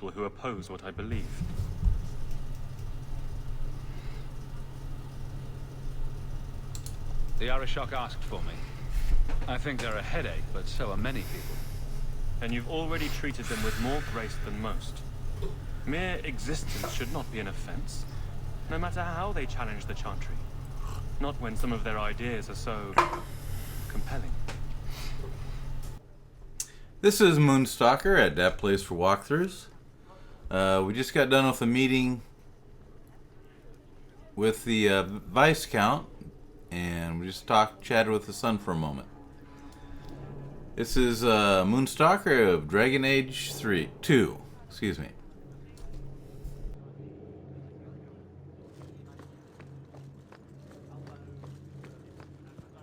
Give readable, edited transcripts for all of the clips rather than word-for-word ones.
people who oppose what I believe. The Arashok asked for me. I think they're a headache, but so are many people. And you've already treated them with more grace than most. Mere existence should not be an offense, no matter how they challenge the Chantry. Not when some of their ideas are so compelling. This is Moonstalker at that place for walkthroughs. We just got done with a meeting with the Vice Count, and we just chatted with the Sun for a moment. This is Moonstalker of Dragon Age 2. Excuse me.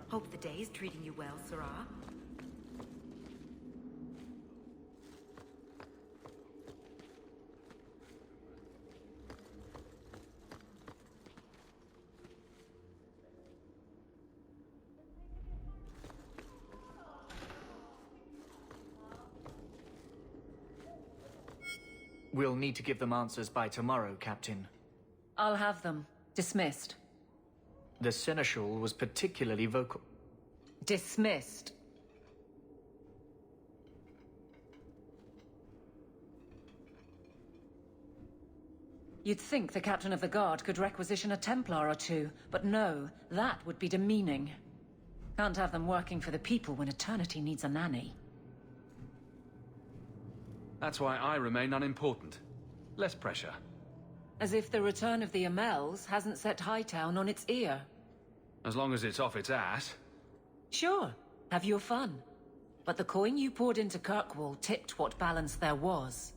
Hope the day's treating you well, Sarah. We'll need to give them answers by tomorrow, Captain. I'll have them. Dismissed. The Seneschal was particularly vocal. Dismissed. You'd think the Captain of the Guard could requisition a Templar or two, but no, that would be demeaning. Can't have them working for the people when Eternity needs a nanny. That's why I remain unimportant. Less pressure. As if the return of the Amels hasn't set Hightown on its ear. As long as it's off its ass. Sure, have your fun. But the coin you poured into Kirkwall tipped what balance there was.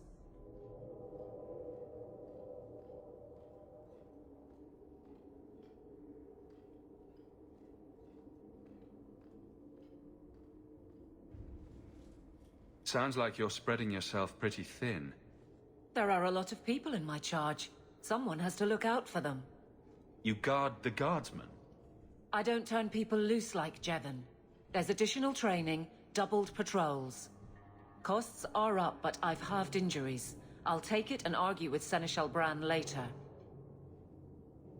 Sounds like you're spreading yourself pretty thin. There are a lot of people in my charge. Someone has to look out for them. You guard the guardsmen? I don't turn people loose like Jevon. There's additional training, doubled patrols. Costs are up, but I've halved injuries. I'll take it and argue with Seneschal Bran later.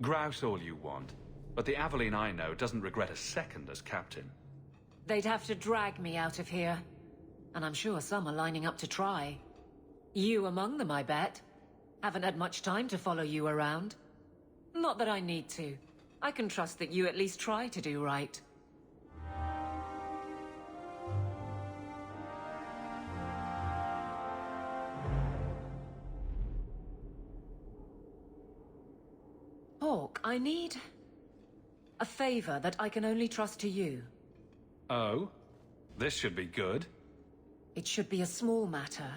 Grouse all you want, but the Aveline I know doesn't regret a second as captain. They'd have to drag me out of here. And I'm sure some are lining up to try. You among them, I bet. Haven't had much time to follow you around. Not that I need to. I can trust that you at least try to do right. Hawk, I need a favor that I can only trust to you. Oh? This should be good. It should be a small matter,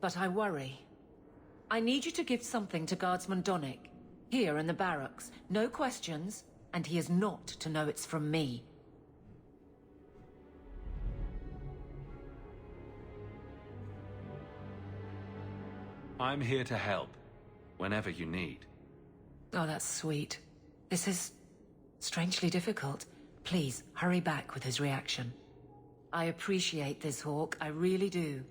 but I worry. I need you to give something to Guardsman Donnick, here in the barracks. No questions, and he is not to know it's from me. I'm here to help, whenever you need. Oh, that's sweet. This is strangely difficult. Please, hurry back with his reaction. I appreciate this, Hawk. I really do.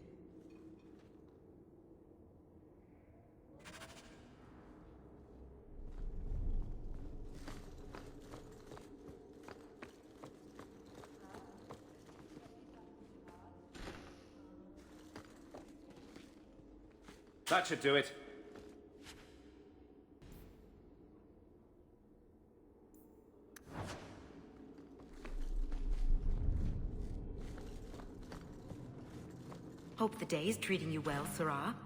That should do it. Hope the day's treating you well, Sarah.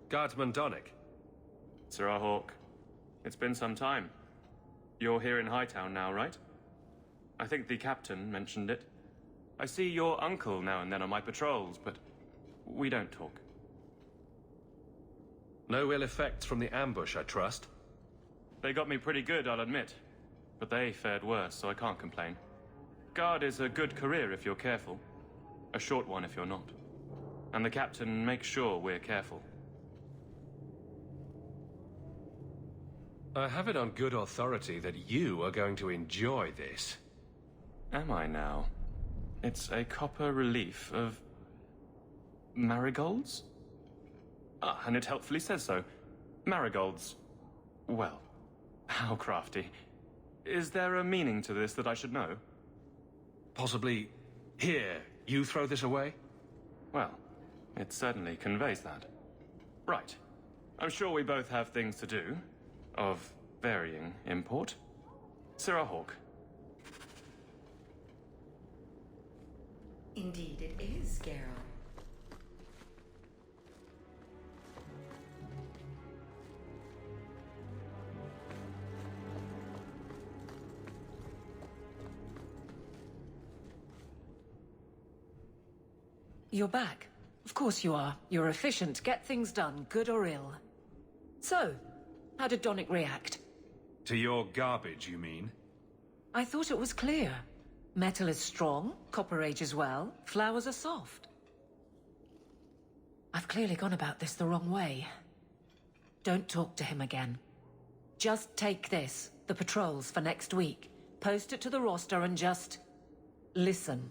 Guardsman Donnick. Sirrah Hawk. It's been some time. You're here in Hightown now, right? I think the captain mentioned it. I see your uncle now and then on my patrols, but we don't talk. No ill effects from the ambush, I trust? They got me pretty good, I'll admit. But they fared worse, so I can't complain. Guard is a good career if you're careful. A short one if you're not. And the captain makes sure we're careful. I have it on good authority that you are going to enjoy this. Am I now? It's a copper relief of... marigolds? Ah, and it helpfully says so. Marigolds. Well, how crafty. Is there a meaning to this that I should know? Possibly, here, you throw this away? Well, it certainly conveys that. Right. I'm sure we both have things to do, of varying import. Sirrah Hawk. Indeed it is, Geralt. You're back. Of course you are. You're efficient. Get things done, good or ill. So, how did Donnic react? To your garbage, you mean? I thought it was clear. Metal is strong, copper ages well, flowers are soft. I've clearly gone about this the wrong way. Don't talk to him again. Just take this, the patrols for next week. Post it to the roster and just... listen.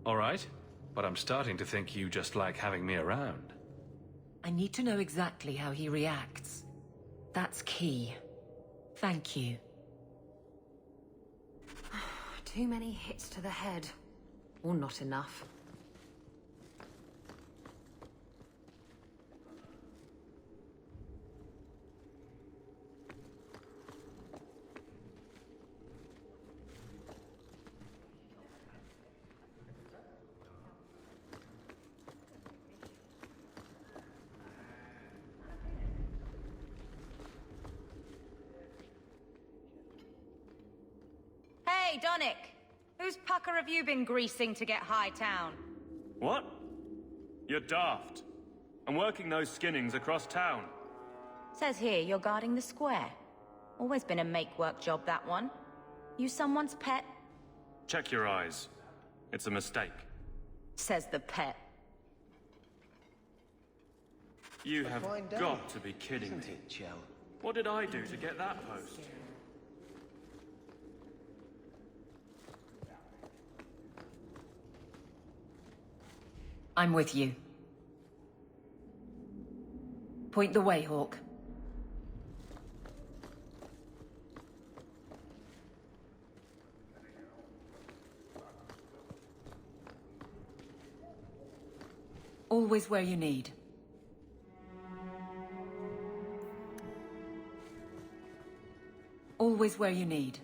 All right, but I'm starting to think you just like having me around. I need to know exactly how he reacts. That's key. Thank you. Too many hits to the head. Or not enough. Hey, Donnic! Whose pucker have you been greasing to get High Town? What? You're daft. I'm working those skinnings across town. Says here you're guarding the square. Always been a make-work job, that one. You someone's pet? Check your eyes. It's a mistake. Says the pet. You have got to be kidding me. What did I do to get that post? I'm with you. Point the way, Hawk. Always where you need. Always where you need.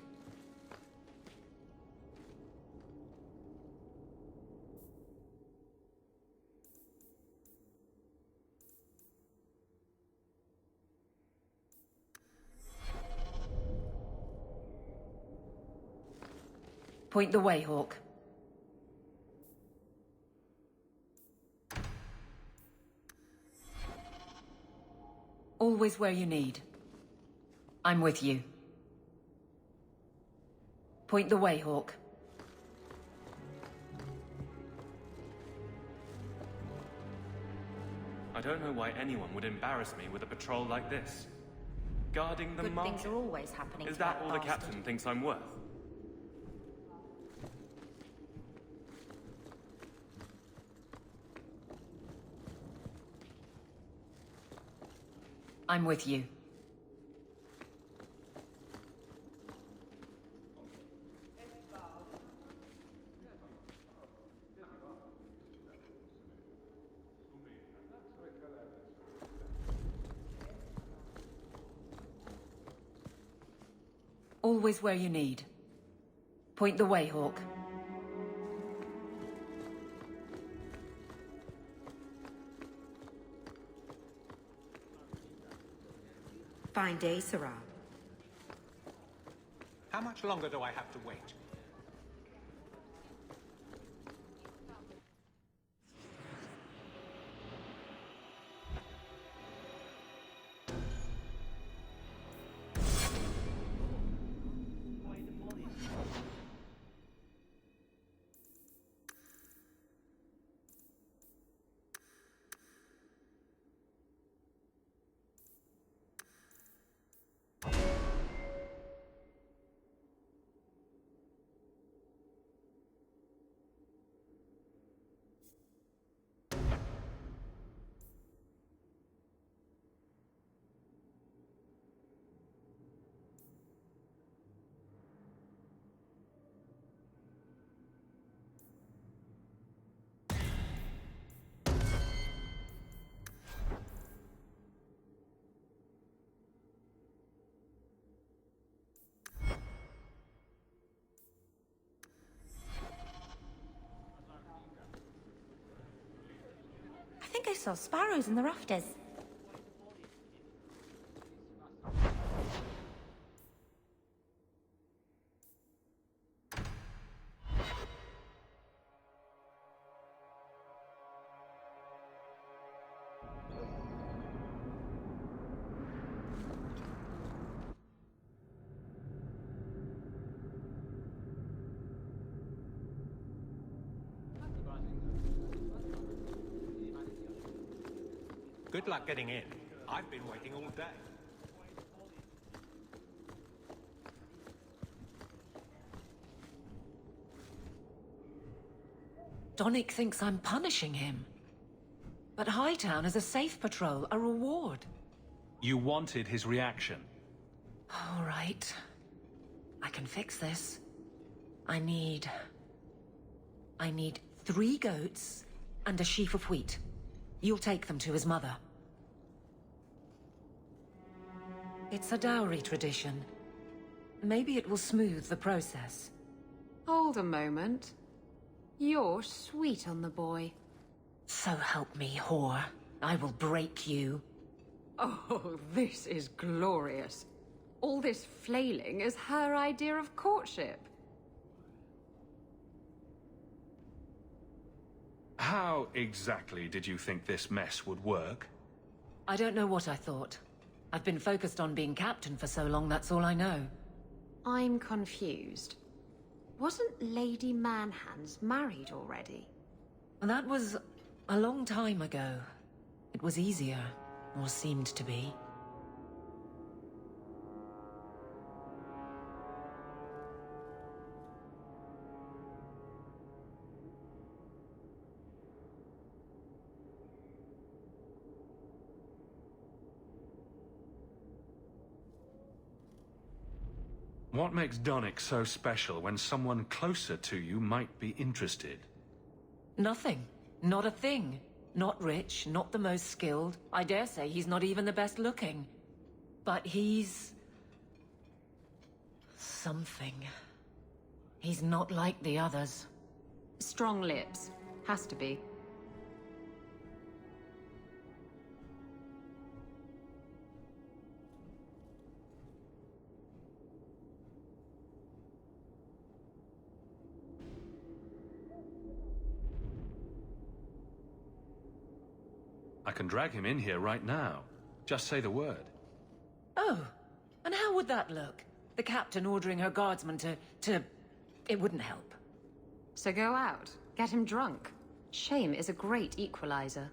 Point the way, Hawk. Always where you need. I'm with you. Point the way, Hawk. I don't know why anyone would embarrass me with a patrol like this. Guarding the Good market. things are always happening Is to that all the bastard. captain thinks I'm worth? I'm with you. Always where you need. Point the way, Hawk. Fine day, Sirrah. How much longer do I have to wait? saw sparrows in the rafters. Good luck getting in. I've been waiting all day. Donick thinks I'm punishing him. But Hightown is a safe patrol, a reward. You wanted his reaction. All right. I can fix this. I need 3 goats and a sheaf of wheat. You'll take them to his mother. It's a dowry tradition. Maybe it will smooth the process. Hold a moment. You're sweet on the boy. So help me, whore. I will break you. Oh, this is glorious. All this flailing is her idea of courtship. How exactly did you think this mess would work? I don't know what I thought. I've been focused on being captain for so long, that's all I know. I'm confused. Wasn't Lady Manhands married already? That was a long time ago. It was easier, or seemed to be. What makes Donick so special when someone closer to you might be interested? Nothing. Not a thing. Not rich, not the most skilled. I dare say he's not even the best looking. But he's... something. He's not like the others. Strong lips. Has to be. I can drag him in here right now. Just say the word. Oh, and how would that look? The captain ordering her guardsmen to... It wouldn't help. So go out. Get him drunk. Shame is a great equalizer.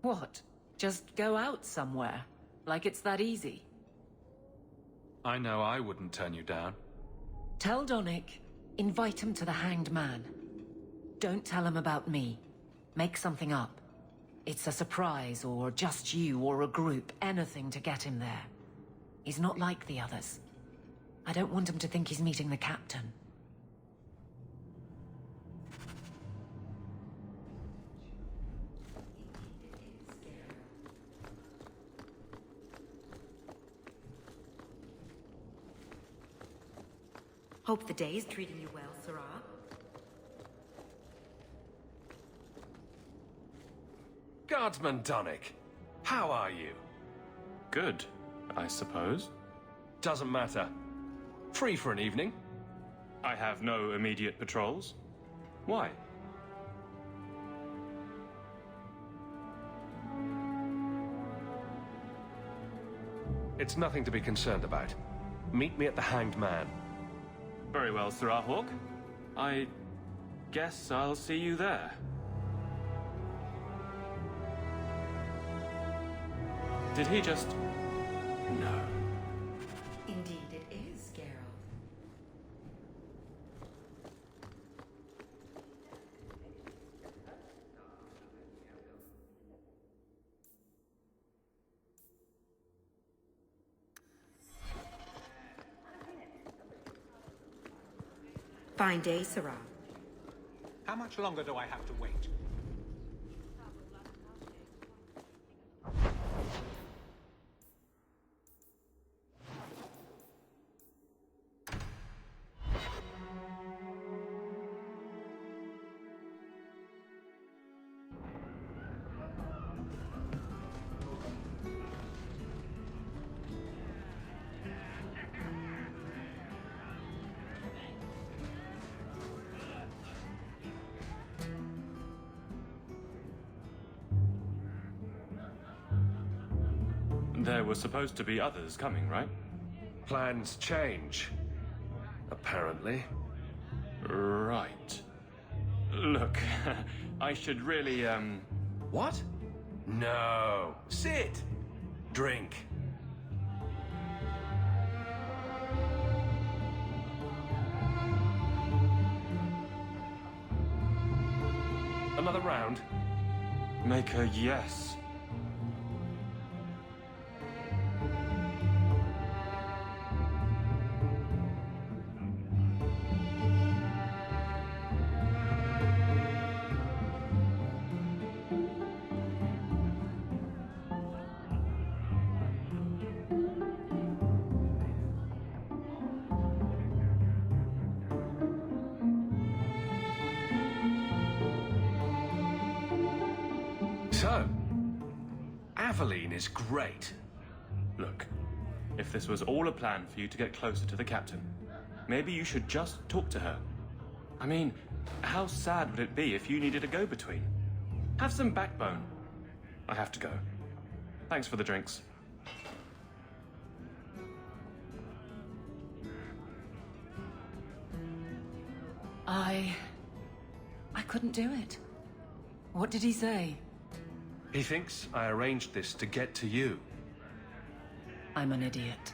What? Just go out somewhere? Like it's that easy? I know I wouldn't turn you down. Tell Donick, invite him to the Hanged Man. Don't tell him about me. Make something up. It's a surprise, or just you, or a group, anything to get him there. He's not like the others. I don't want him to think he's meeting the captain. Hope the day's treating you well, Sarah. Guardsman Donick, how are you? Good, I suppose. Doesn't matter. Free for an evening? I have no immediate patrols. Why? It's nothing to be concerned about. Meet me at the Hanged Man. Very well, Sirrah Hawk. I guess I'll see you there. Did he just... No. Indeed it is, Geralt. Fine day, Sarah. How much longer do I have to wait? There were supposed to be others coming, right? Plans change. Apparently. Right. Look, I should really, What? No. Sit. Drink. Another round? make a yes. So, Aveline is great. Look, if this was all a plan for you to get closer to the captain, maybe you should just talk to her. I mean, how sad would it be if you needed a go-between? Have some backbone. I have to go. Thanks for the drinks. I couldn't do it. What did he say? He thinks I arranged this to get to you. I'm an idiot.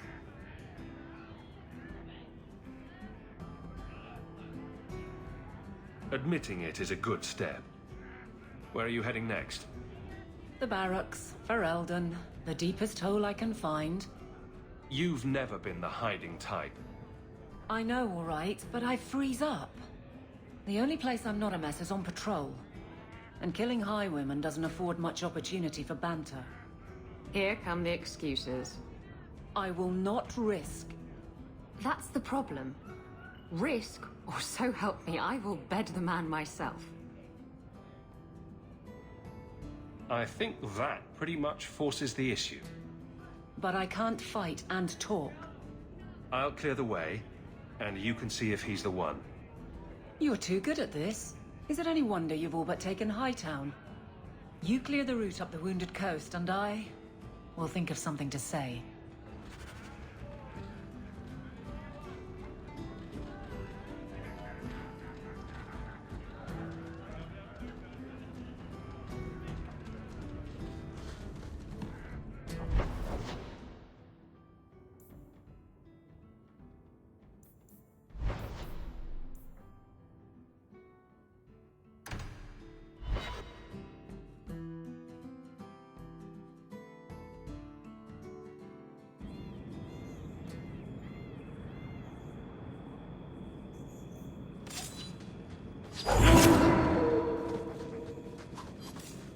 Admitting it is a good step. Where are you heading next? The barracks, for Eldon, the deepest hole I can find. You've never been the hiding type. I know, all right, but I freeze up. The only place I'm not a mess is on patrol. And killing highwaymen doesn't afford much opportunity for banter. Here come the excuses. I will not risk. That's the problem. Risk, or so help me, I will bed the man myself. I think that pretty much forces the issue. But I can't fight and talk. I'll clear the way, and you can see if he's the one. You're too good at this. Is it any wonder you've all but taken Hightown? You clear the route up the Wounded Coast, and I will think of something to say.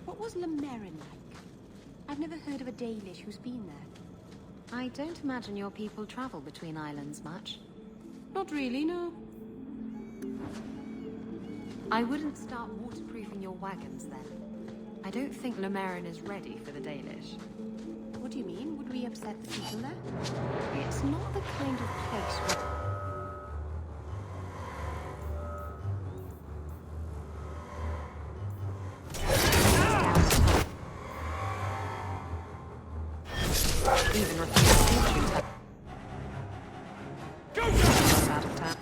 What was Lemarin like? I've never heard of a Dalish who's been there. I don't imagine your people travel between islands much. Not really, no. I wouldn't start waterproofing your wagons then. I don't think Lemarin is ready for the Dalish. What do you mean? Would we upset the people there? It's not the kind of place where... Even refuse fortunes. Out of town.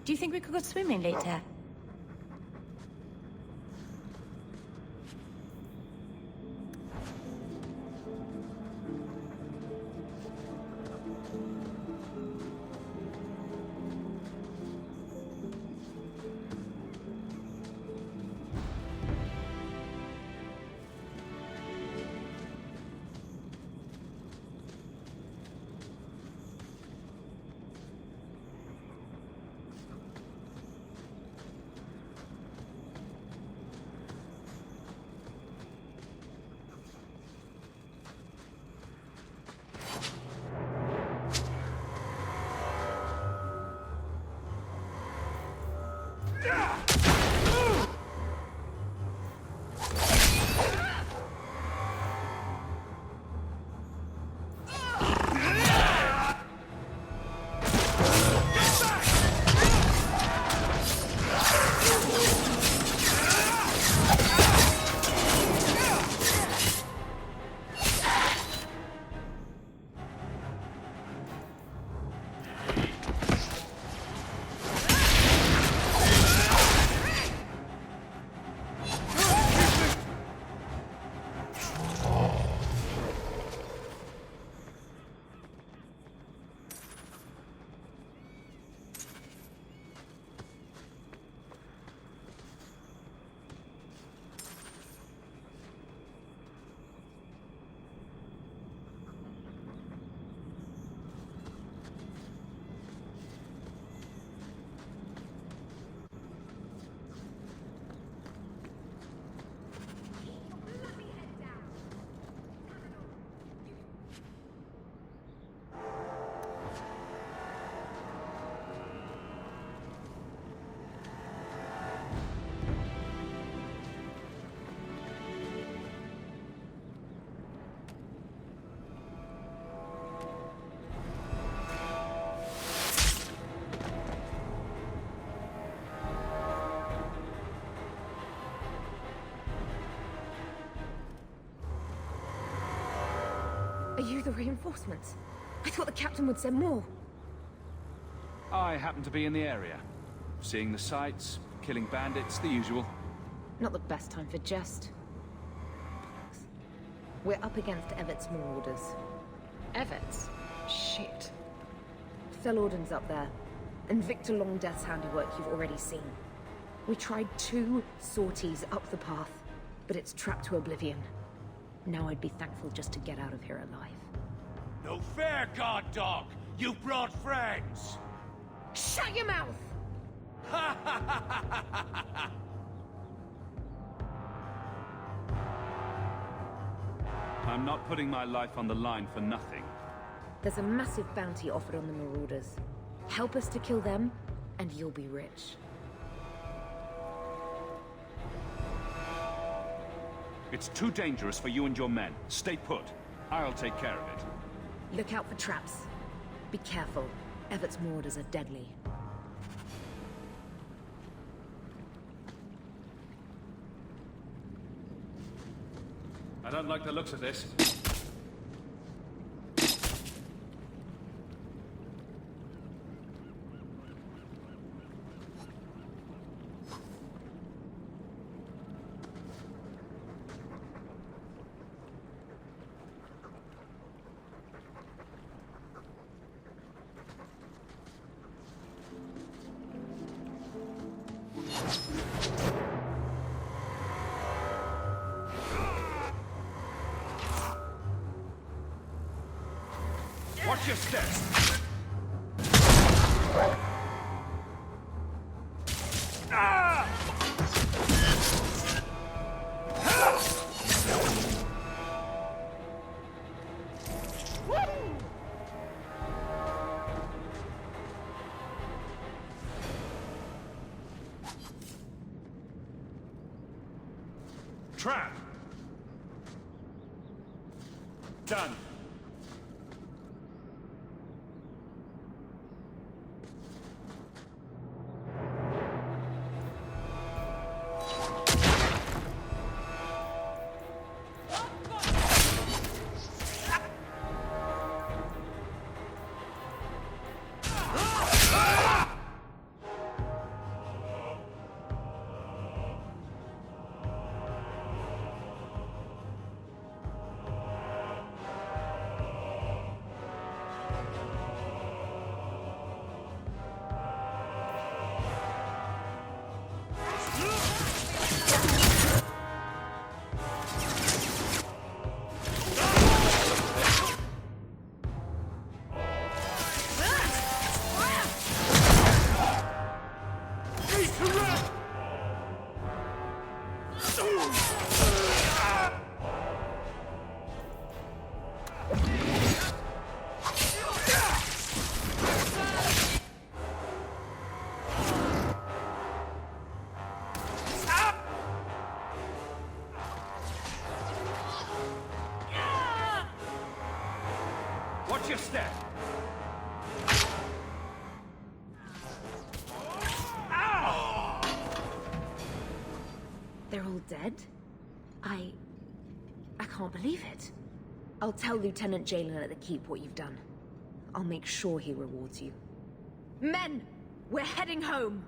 Do you think we could go swimming later? Are you the reinforcements? I thought the captain would send more. I happen to be in the area. Seeing the sights, killing bandits, the usual. Not the best time for jest. We're up against Everett's marauders. Everett's? Shit. Fellorden's up there, and Victor Longdeath's handiwork you've already seen. We tried 2 sorties up the path, but it's trapped to oblivion. Now I'd be thankful just to get out of here alive. No fair, guard dog! You brought friends! Shut your mouth! I'm not putting my life on the line for nothing. There's a massive bounty offered on the marauders. Help us to kill them, and you'll be rich. It's too dangerous for you and your men. Stay put. I'll take care of it. Look out for traps. Be careful. Everett's marauders are deadly. I don't like the looks of this. Watch your steps! Ah! Trap! Done. your step! They're all dead? I can't believe it. I'll tell Lieutenant Jalen at the Keep what you've done. I'll make sure he rewards you. Men! We're heading home!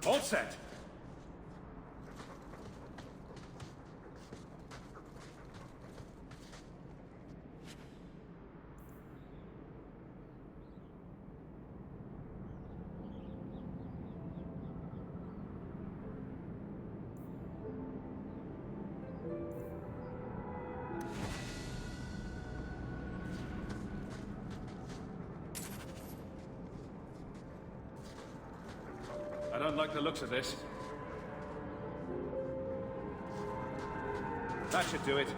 All set! I don't like the looks of this. That should do it.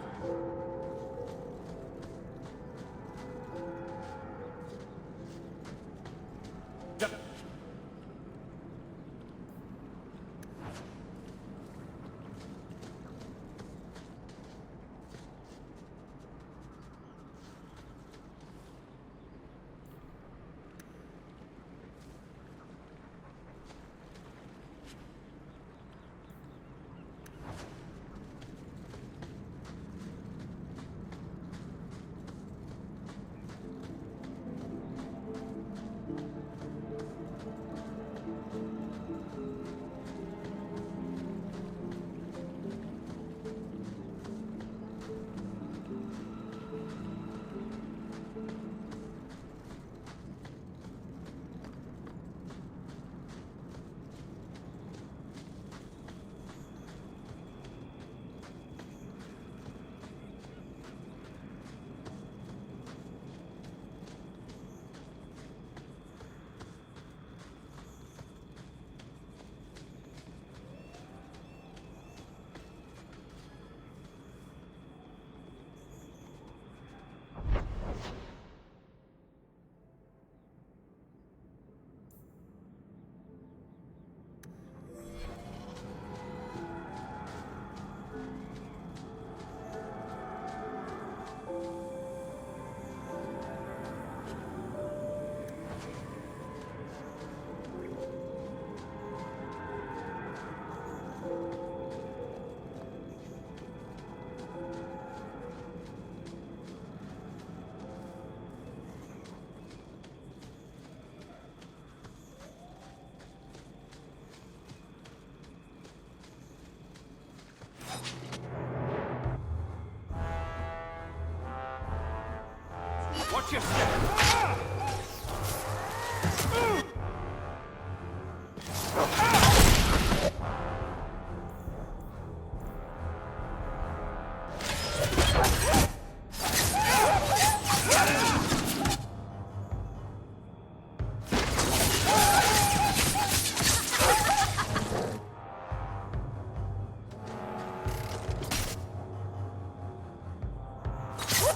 Watch your step!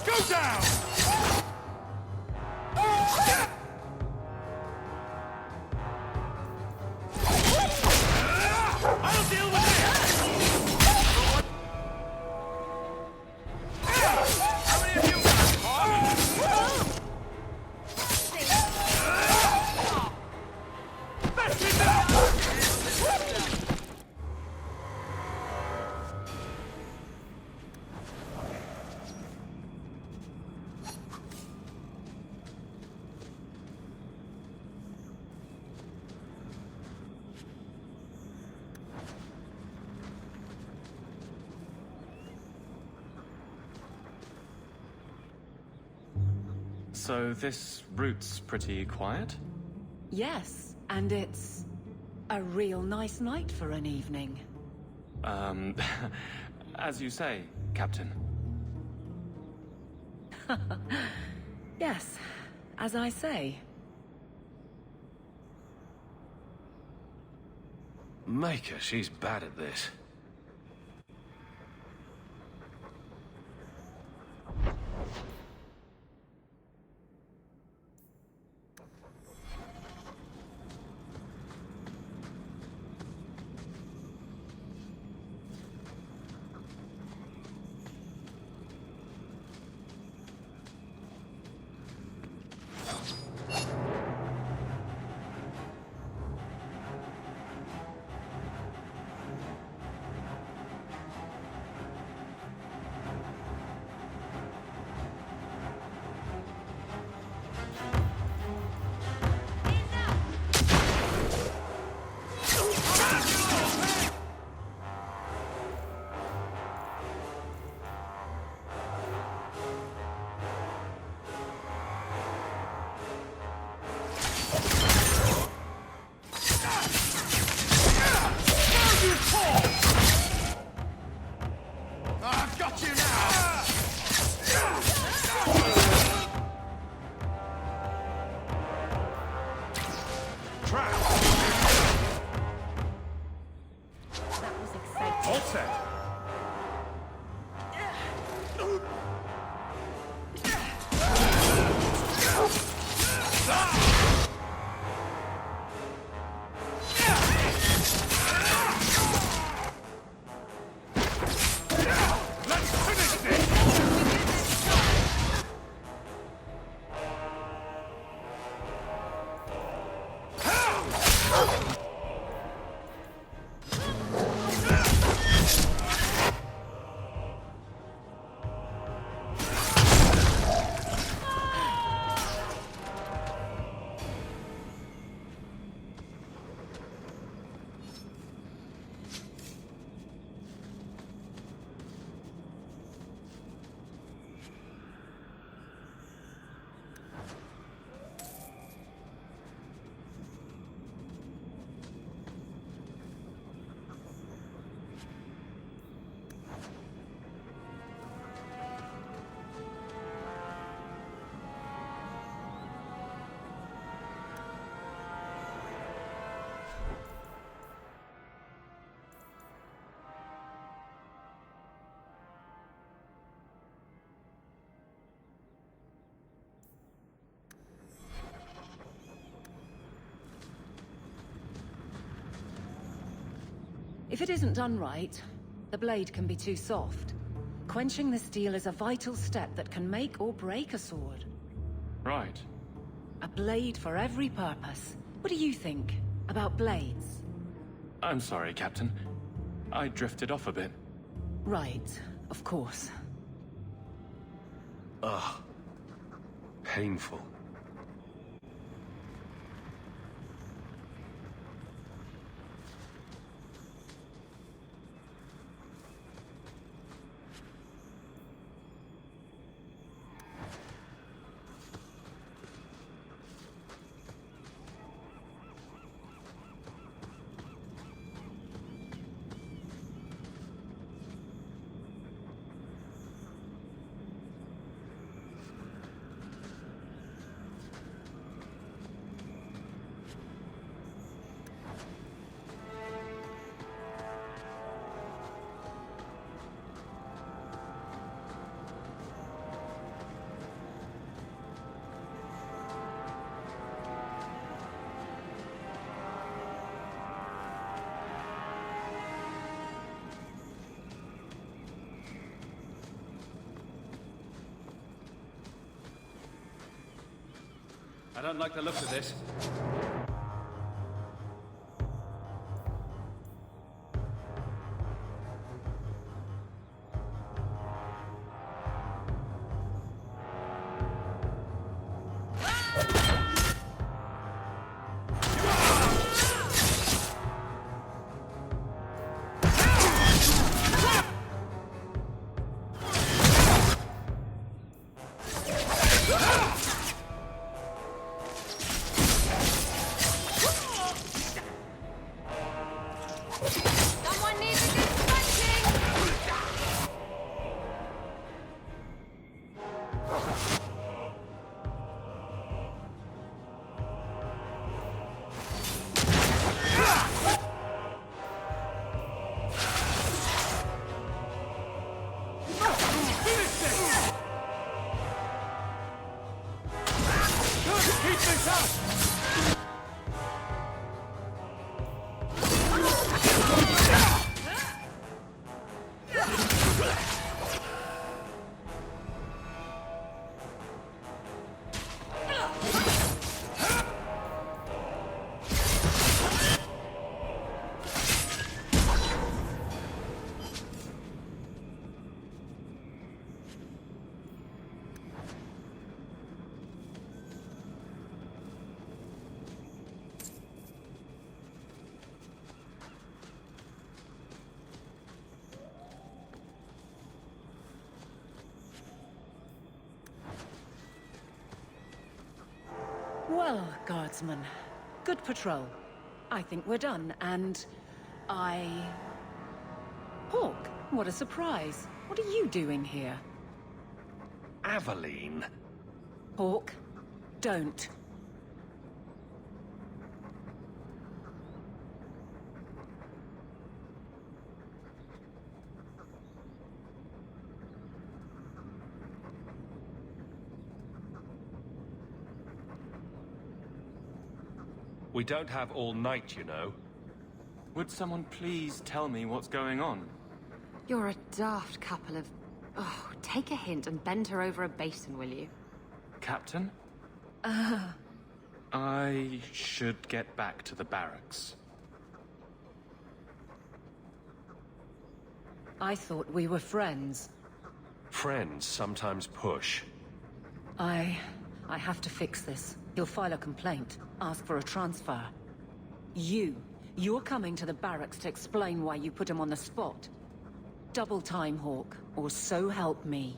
Go down! I'll deal with it! How many of you That's enough! So this route's pretty quiet? Yes, and it's a real nice night for an evening. As you say, Captain. Yes, as I say. Maker, she's bad at this. If it isn't done right, the blade can be too soft. Quenching the steel is a vital step that can make or break a sword. Right. A blade for every purpose. What do you think about blades? I'm sorry, Captain. I drifted off a bit. Right, of course. Ugh. Painful. I don't like the looks of this. Well, guardsman, good patrol. I think we're done, and Hawk, what a surprise. What are you doing here? Aveline? Hawk, don't. We don't have all night, you know. Would someone please tell me what's going on? You're a daft couple of... Oh, take a hint and bend her over a basin, will you? Captain? I should get back to the barracks. I thought we were friends. Friends sometimes push. I have to fix this. He'll file a complaint, ask for a transfer. You're coming to the barracks to explain why you put him on the spot. Double time, Hawk, or so help me.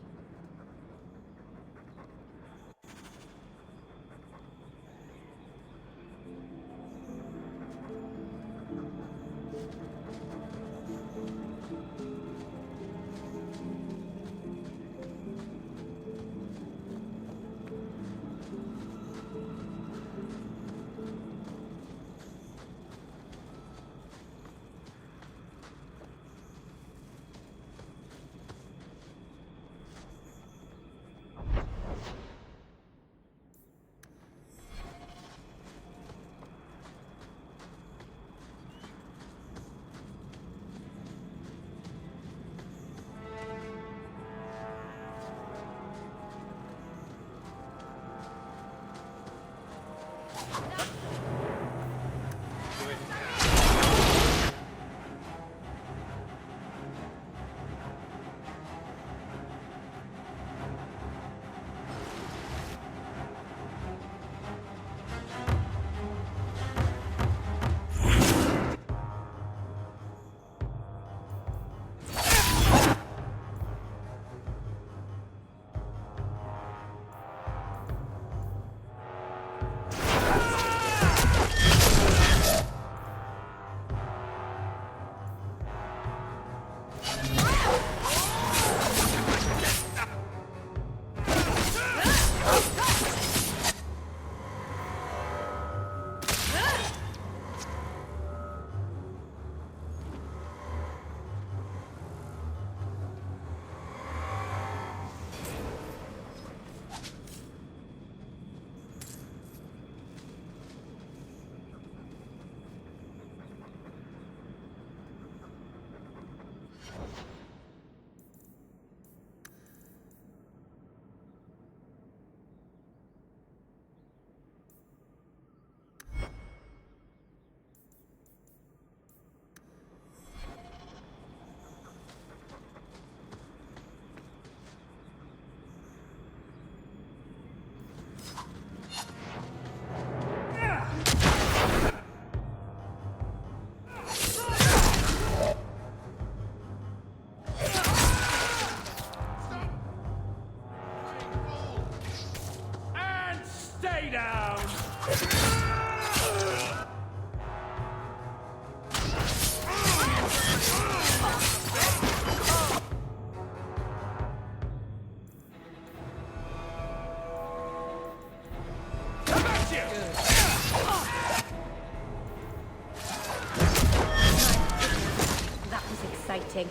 exciting.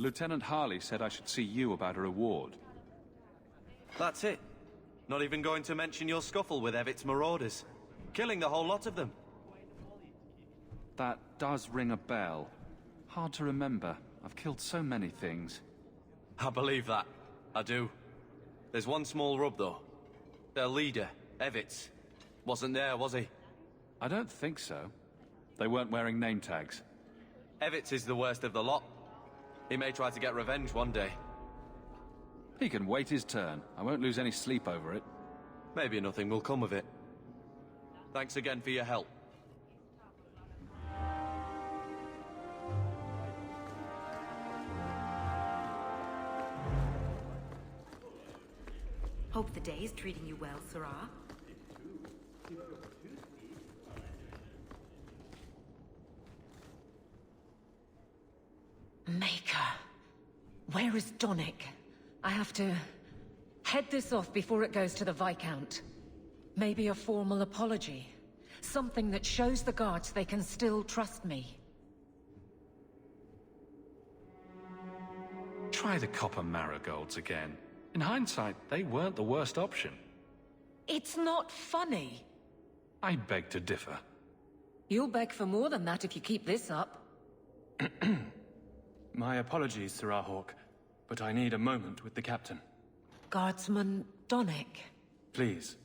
Lieutenant Harley said I should see you about a reward. That's it. Not even going to mention your scuffle with Evit's marauders. Killing the whole lot of them. That does ring a bell. Hard to remember. I've killed so many things. I believe that. I do. There's one small rub, though. Their leader, Evitz, wasn't there, was he? I don't think so. They weren't wearing name tags. Evitz is the worst of the lot. He may try to get revenge one day. He can wait his turn. I won't lose any sleep over it. Maybe nothing will come of it. Thanks again for your help. Hope the day is treating you well, Sarah. Maker. Where is Donick? I have to head this off before it goes to the Viscount. Maybe a formal apology. Something that shows the guards they can still trust me. Try the copper marigolds again. In hindsight, they weren't the worst option. It's not funny. I beg to differ. You'll beg for more than that if you keep this up. My apologies, Sirrah Hawk, but I need a moment with the captain. Guardsman Donick. Please.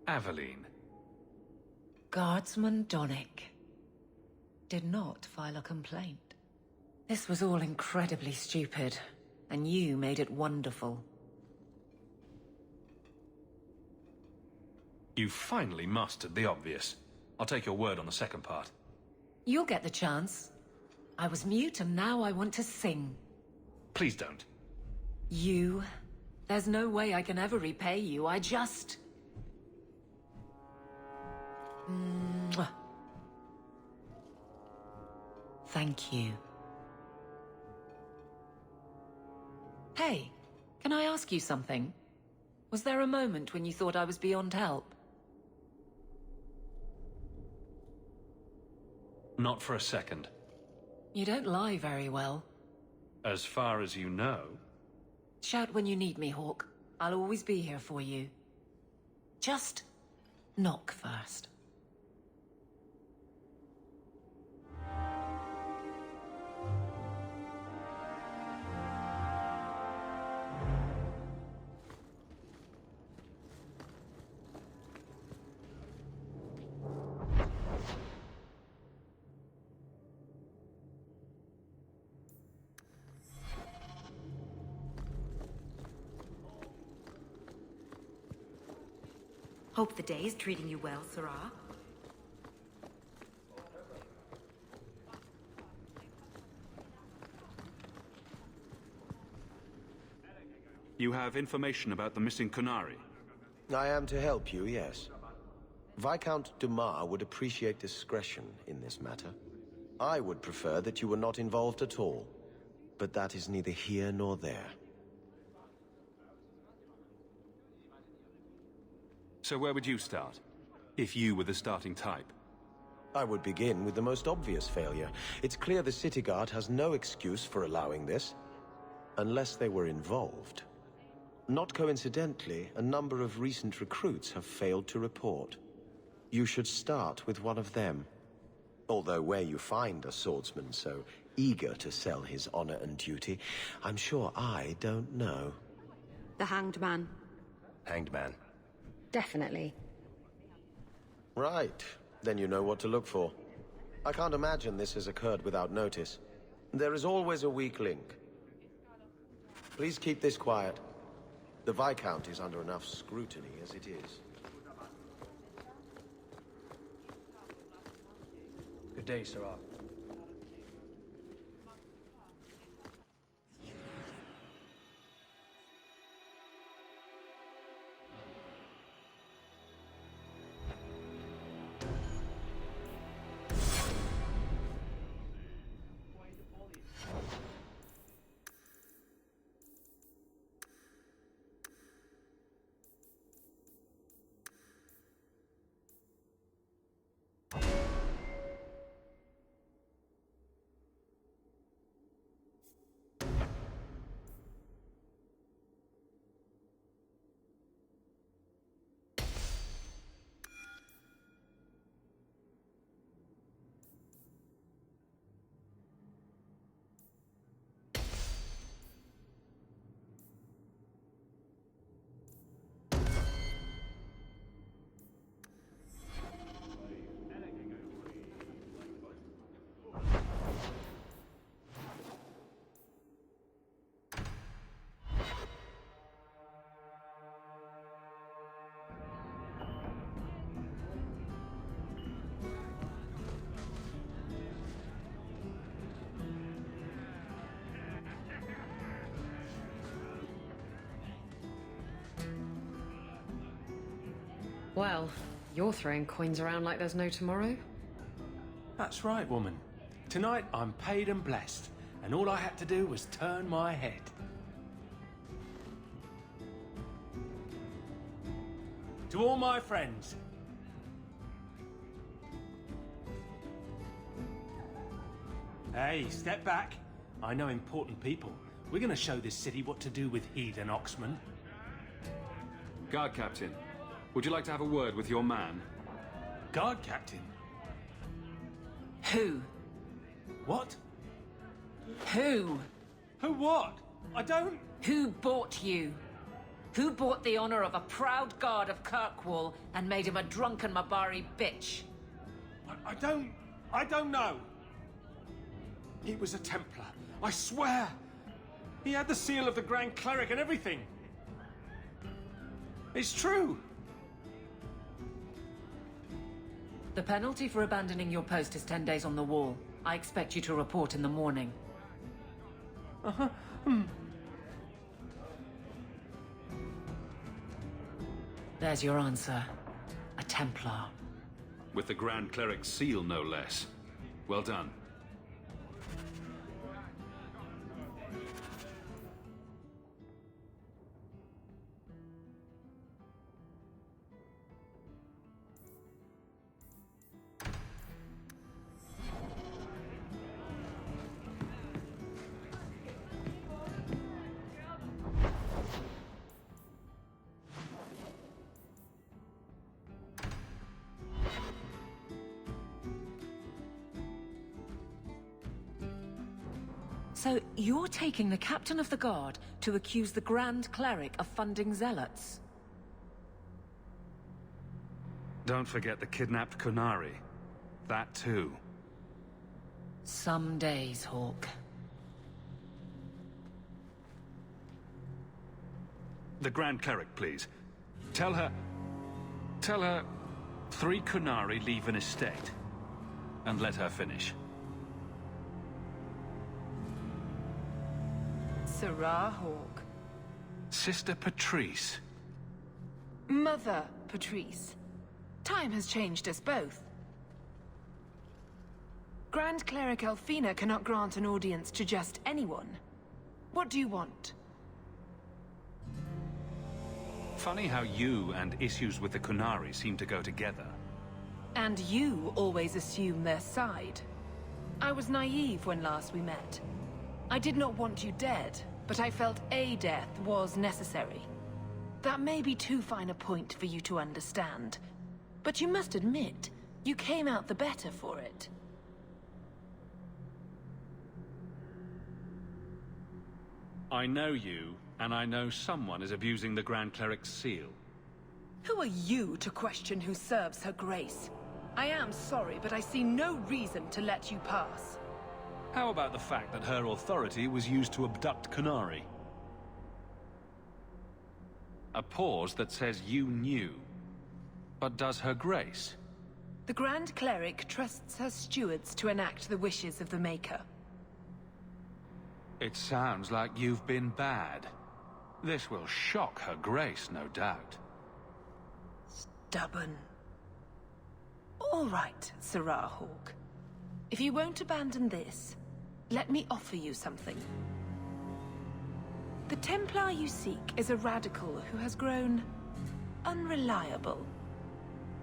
Aveline. Guardsman Donick did not file a complaint. This was all incredibly stupid, and you made it wonderful. You finally mastered the obvious. I'll take your word on the second part. You'll get the chance. I was mute and now I want to sing. Please don't. There's no way I can ever repay you, I just... Mwah. Thank you. Hey, can I ask you something? Was there a moment when you thought I was beyond help? Not for a second. You don't lie very well. As far as you know. Shout when you need me, Hawk. I'll always be here for you. Just knock first. Hope the day is treating you well, Sarah. You have information about the missing Kunari? I am to help you, yes. Viscount Dumas would appreciate discretion in this matter. I would prefer that you were not involved at all, but that is neither here nor there. So where would you start, if you were the starting type? I would begin with the most obvious failure. It's clear the City Guard has no excuse for allowing this, unless they were involved. Not coincidentally, a number of recent recruits have failed to report. You should start with one of them. Although where you find a swordsman so eager to sell his honor and duty, I'm sure I don't know. The Hanged Man. Hanged Man. Definitely. Right. Then you know what to look for. I can't imagine this has occurred without notice. There is always a weak link. Please keep this quiet. The Viscount is under enough scrutiny as it is. Good day, Sarah. Well, you're throwing coins around like there's no tomorrow. That's right, woman. Tonight I'm paid and blessed, and all I had to do was turn my head. To all my friends. Hey, step back. I know important people. We're gonna show this city what to do with heathen oxmen. Guard Captain, would you like to have a word with your man? Guard Captain? Who? What? Who? Who what? I don't... Who bought you? Who bought the honor of a proud guard of Kirkwall and made him a drunken Mabari bitch? I don't know. He was a Templar, I swear. He had the seal of the Grand Cleric and everything. It's true. The penalty for abandoning your post is 10 days on the wall. I expect you to report in the morning. Uh-huh. There's your answer. A Templar. With the Grand Cleric's seal, no less. Well done. So you're taking the captain of the guard to accuse the Grand Cleric of funding zealots? Don't forget the kidnapped Kunari. That too. Some days, Hawk. The Grand Cleric, please. Tell her Tell her 3 Kunari leave an estate. And let her finish. Sarah Hawke. Sister Patrice. Mother Patrice. Time has changed us both. Grand Cleric Elfina cannot grant an audience to just anyone. What do you want? Funny how you and issues with the Kunari seem to go together. And you always assume their side. I was naive when last we met. I did not want you dead, but I felt a death was necessary. That may be too fine a point for you to understand, but you must admit, you came out the better for it. I know you, and I know someone is abusing the Grand Cleric's seal. Who are you to question who serves her grace? I am sorry, but I see no reason to let you pass. How about the fact that her authority was used to abduct Kunari? A pause that says you knew. But does her grace? The Grand Cleric trusts her stewards to enact the wishes of the Maker. It sounds like you've been bad. This will shock her grace, no doubt. Stubborn. All right, Sarah Hawke. If you won't abandon this, let me offer you something. The Templar you seek is a radical who has grown unreliable.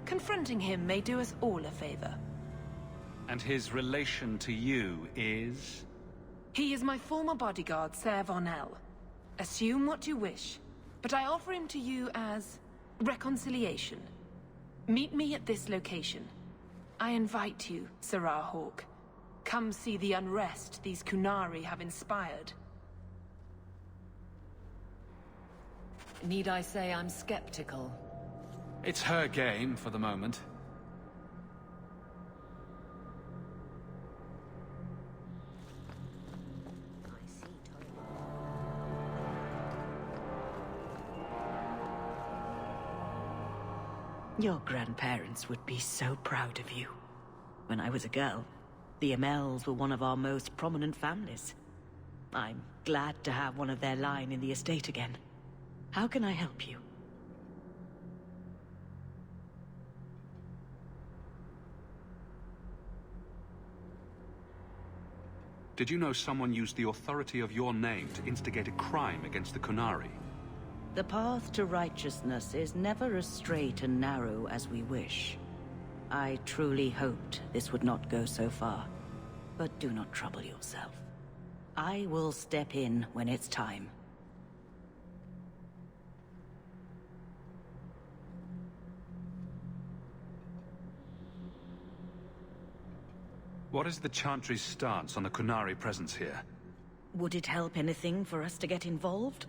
Confronting him may do us all a favor. And his relation to you is? He is my former bodyguard, Ser Von L. Assume what you wish, but I offer him to you as reconciliation. Meet me at this location. I invite you, Sarah Hawke. Come see the unrest these Kunari have inspired. Need I say I'm skeptical? It's her game for the moment. Your grandparents would be so proud of you. When I was a girl, the Amels were one of our most prominent families. I'm glad to have one of their line in the estate again. How can I help you? Did you know someone used the authority of your name to instigate a crime against the Kunari? The path to righteousness is never as straight and narrow as we wish. I truly hoped this would not go so far, but do not trouble yourself. I will step in when it's time. What is the Chantry's stance on the Kunari presence here? Would it help anything for us to get involved?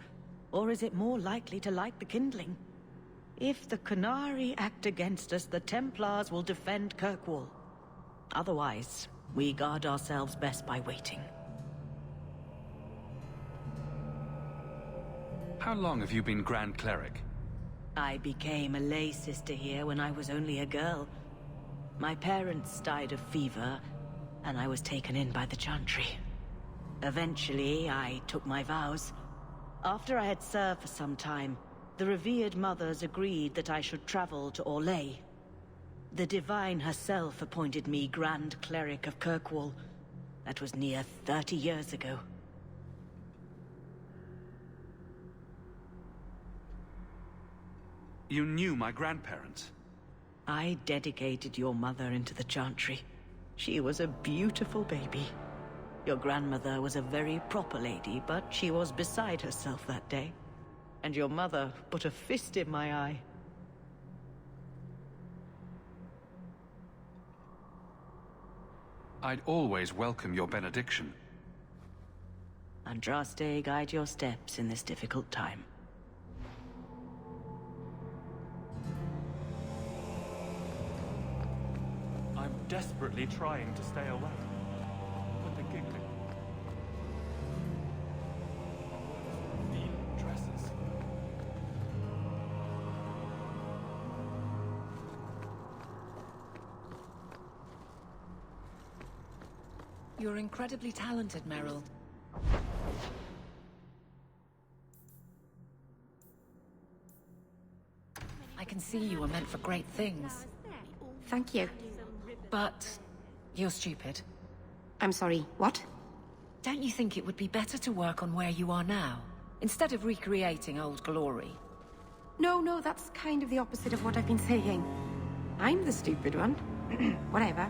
Or is it more likely to light the kindling? If the Kunari act against us, the Templars will defend Kirkwall. Otherwise, we guard ourselves best by waiting. How long have you been Grand Cleric? I became a lay sister here when I was only a girl. My parents died of fever, and I was taken in by the Chantry. Eventually, I took my vows. After I had served for some time, the revered mothers agreed that I should travel to Orlais. The Divine herself appointed me Grand Cleric of Kirkwall. That was near 30 years ago. You knew my grandparents? I dedicated your mother into the Chantry. She was a beautiful baby. Your grandmother was a very proper lady, but she was beside herself that day. And your mother put a fist in my eye. I'd always welcome your benediction. Andraste guide your steps in this difficult time. I'm desperately trying to stay away. But the giggling. Dresses. You're incredibly talented, Meryl. I can see you were meant for great things. Thank you. But you're stupid. I'm sorry, what? Don't you think it would be better to work on where you are now, instead of recreating old glory? No, that's kind of the opposite of what I've been saying. I'm the stupid one. Whatever.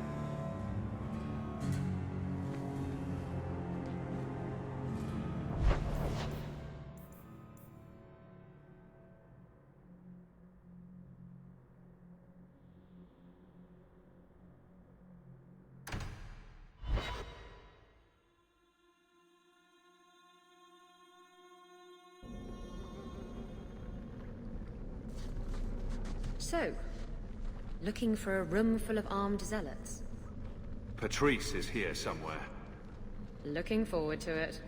So, looking for a room full of armed zealots? Patrice is here somewhere. Looking forward to it.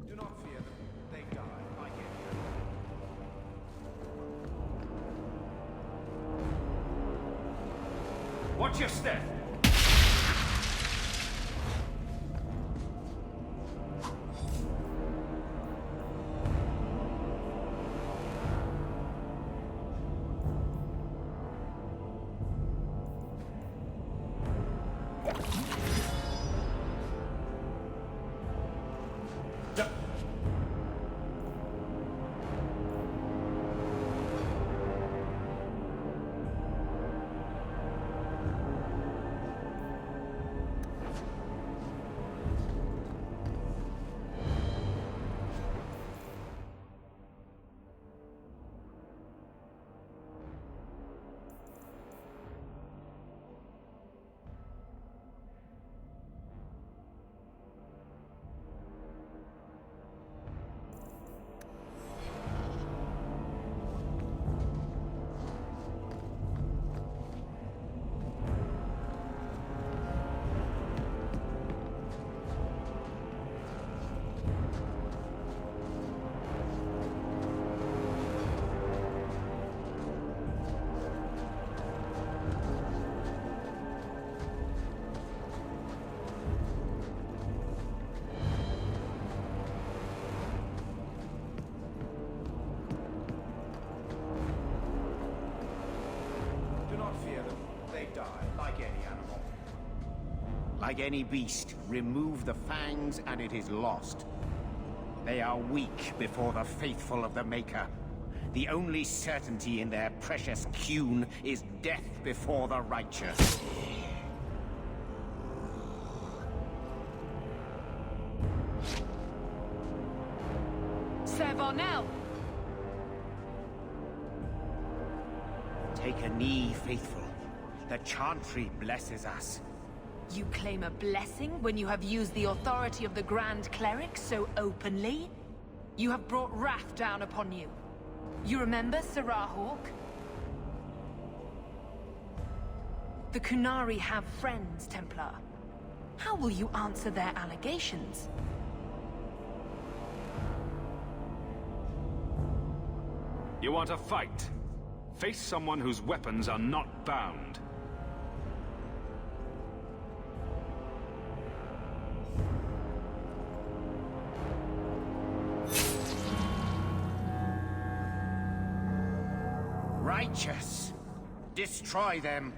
Do not fear them. They die like any other. Watch your step! Like any beast, remove the fangs and it is lost. They are weak before the faithful of the Maker. The only certainty in their precious Qun is death before the righteous. Sir Varnell! Take a knee, faithful. The Chantry blesses us. You claim a blessing when you have used the authority of the Grand Cleric so openly? You have brought wrath down upon you. You remember Sirah Hawk? The Kunari have friends, Templar. How will you answer their allegations? You want a fight? Face someone whose weapons are not bound. Righteous. Destroy them.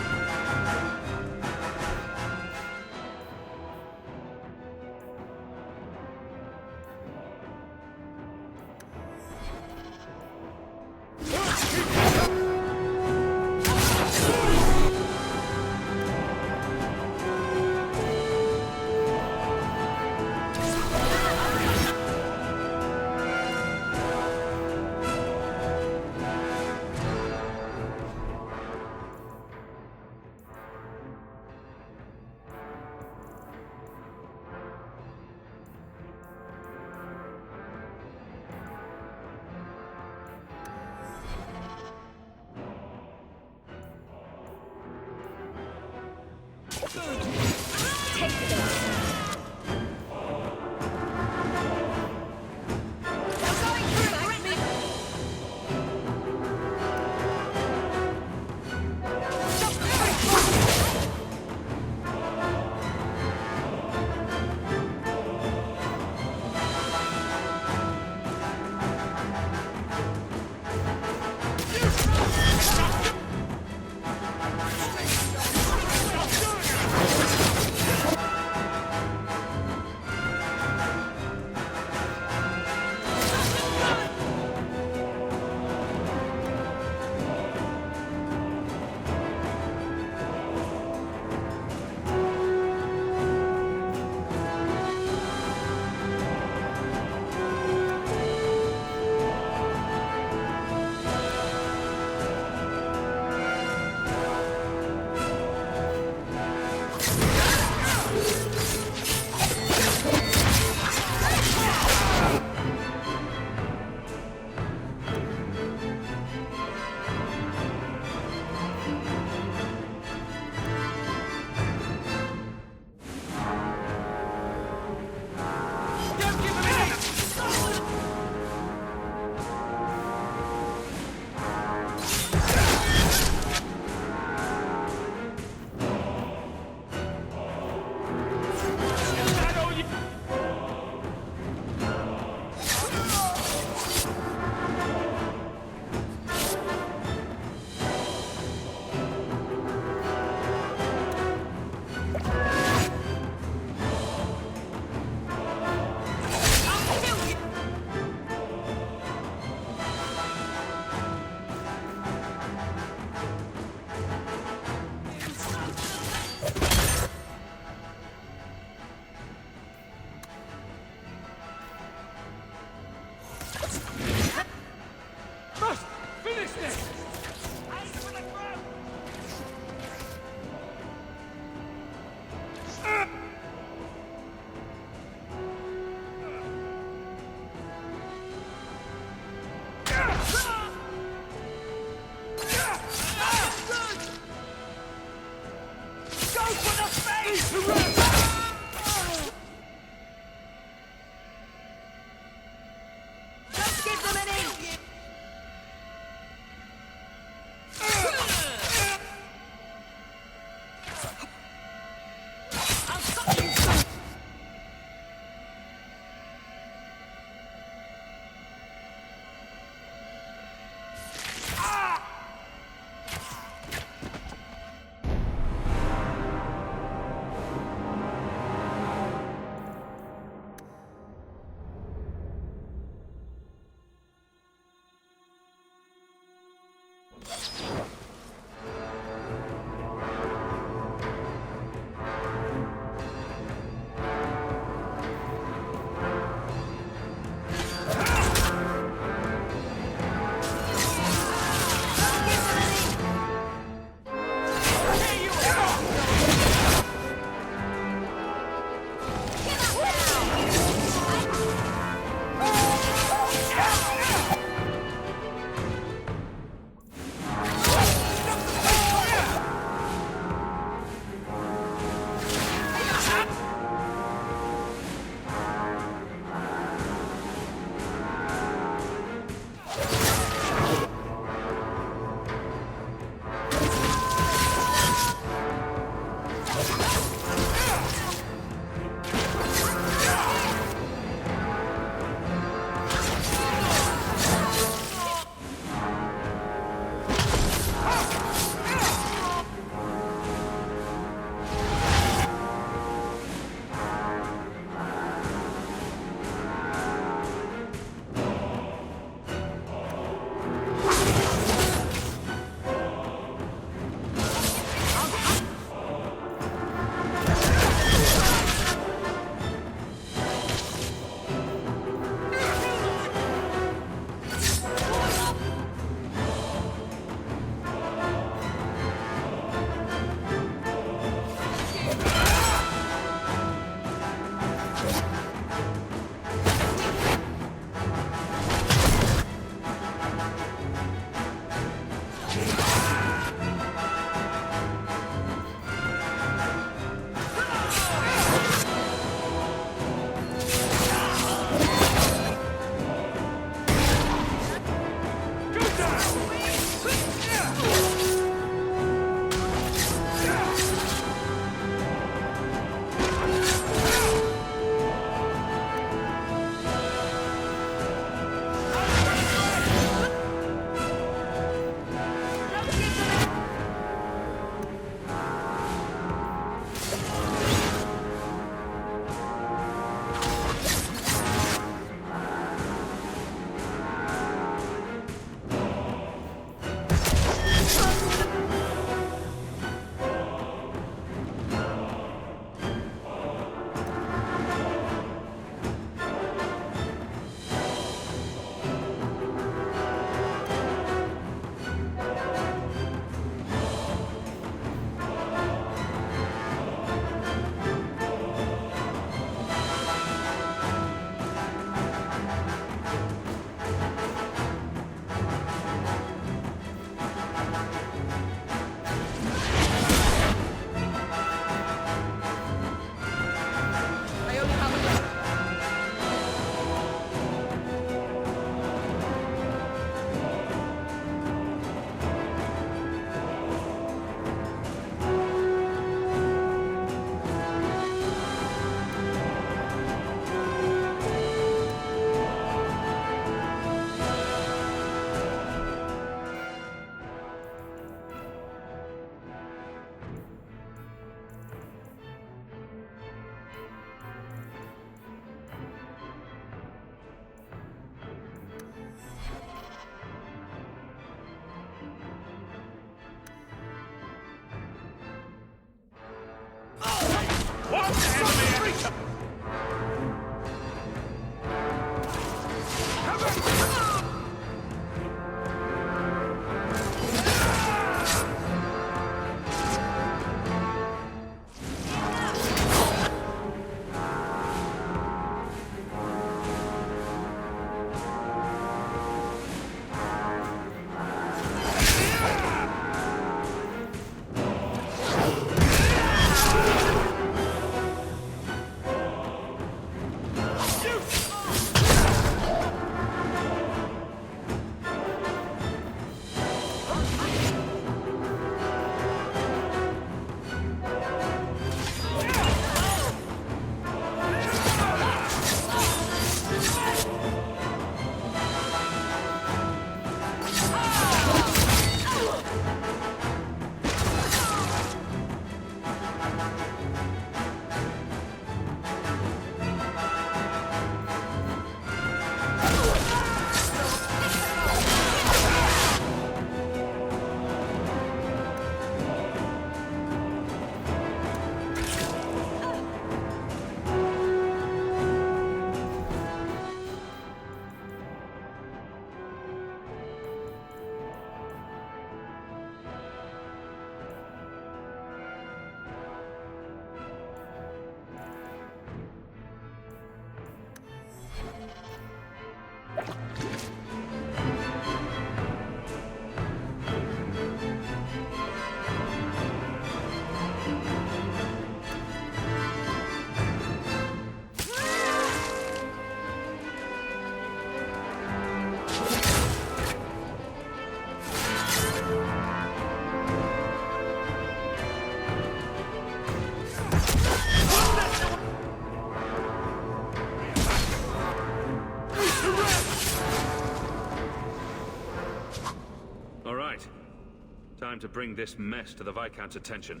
Time to bring this mess to the Viscount's attention.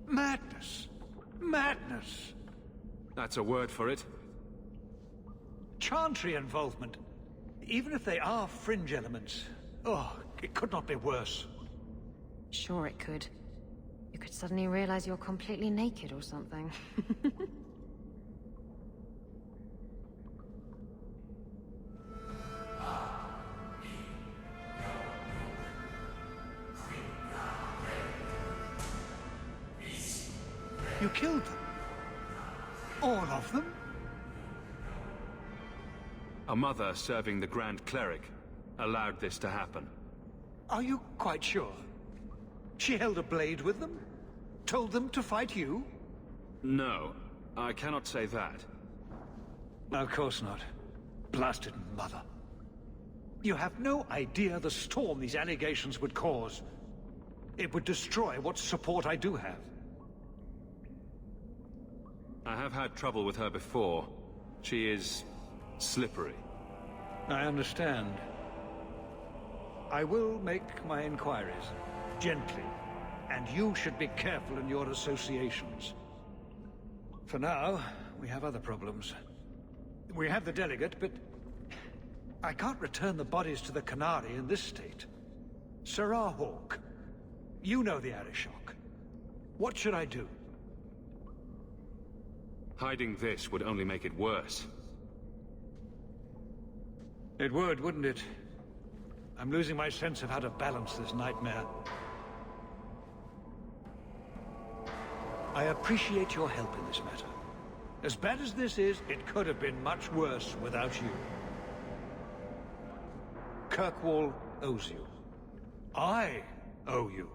Madness! Madness! That's a word for it. Chantry involvement. Even if they are fringe elements. Oh, it could not be worse. Sure it could. You could suddenly realize you're completely naked or something. You killed them? All of them? A mother serving the Grand Cleric allowed this to happen. Are you quite sure? She held a blade with them? Told them to fight you? No, I cannot say that. Of course not. Blasted mother. You have no idea the storm these allegations would cause. It would destroy what support I do have. I have had trouble with her before. She is slippery. I understand. I will make my inquiries. Gently. And you should be careful in your associations. For now, we have other problems. We have the delegate, but I can't return the bodies to the Canary in this state. Sirrah Hawk, you know the Arishok. What should I do? Hiding this would only make it worse. It would, wouldn't it? I'm losing my sense of how to balance this nightmare. I appreciate your help in this matter. As bad as this is, it could have been much worse without you. Kirkwall owes you. I owe you.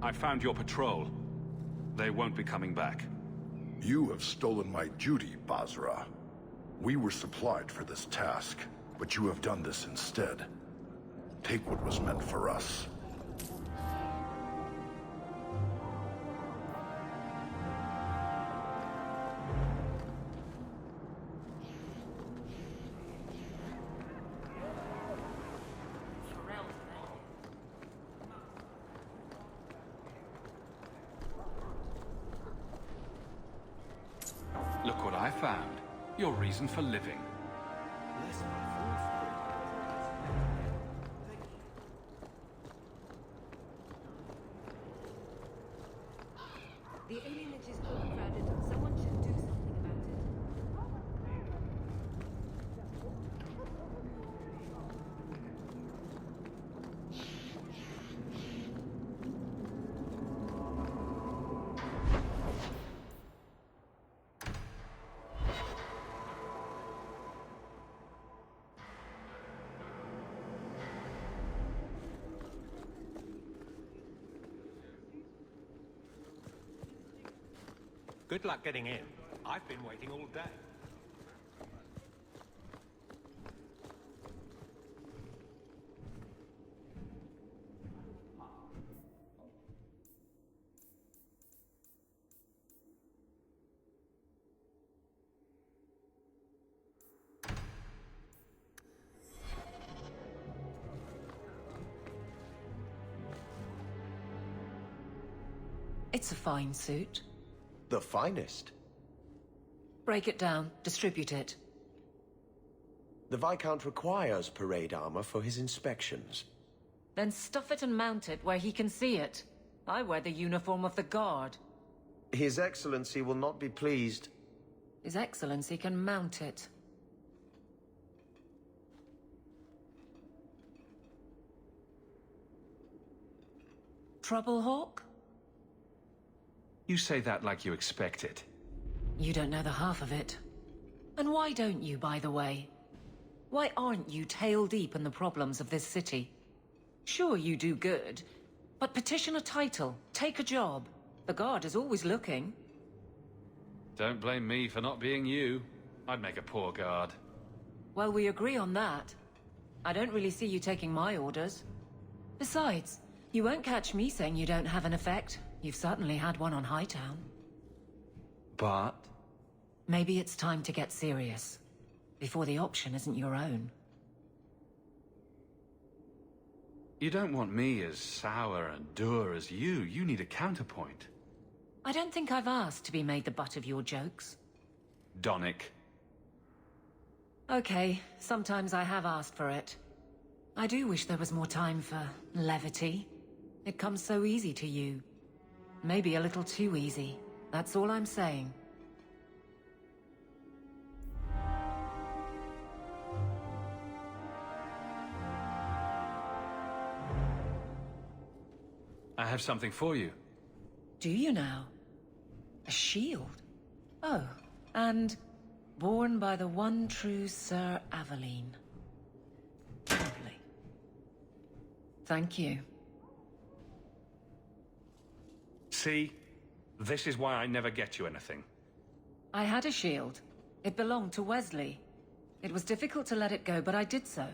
I found your patrol. They won't be coming back. You have stolen my duty, Basra. We were supplied for this task, but you have done this instead. Take what was meant for us. Look what I found. Your reason for living. The alienage is overcrowded. Someone should do something about it. Good luck getting in. I've been waiting all day. It's a fine suit. The finest. Break it down, distribute it. The Viscount requires parade armor for his inspections. Then stuff it and mount it where he can see it. I wear the uniform of the Guard. His Excellency will not be pleased. His Excellency can mount it. Trouble, Hawk? You say that like you expect it. You don't know the half of it. And why don't you, by the way? Why aren't you tail deep in the problems of this city? Sure, you do good, but petition a title, take a job. The Guard is always looking. Don't blame me for not being you. I'd make a poor guard. Well, we agree on that. I don't really see you taking my orders. Besides, you won't catch me saying you don't have an effect. You've certainly had one on Hightown. But... maybe it's time to get serious, before the option isn't your own. You don't want me as sour and dour as you. You need a counterpoint. I don't think I've asked to be made the butt of your jokes. Donnick. Okay, sometimes I have asked for it. I do wish there was more time for levity. It comes so easy to you. Maybe a little too easy. That's all I'm saying. I have something for you. Do you now? A shield? Oh, and born by the one true Sir Aveline. Lovely. Thank you. See? This is why I never get you anything. I had a shield. It belonged to Wesley. It was difficult to let it go, but I did so.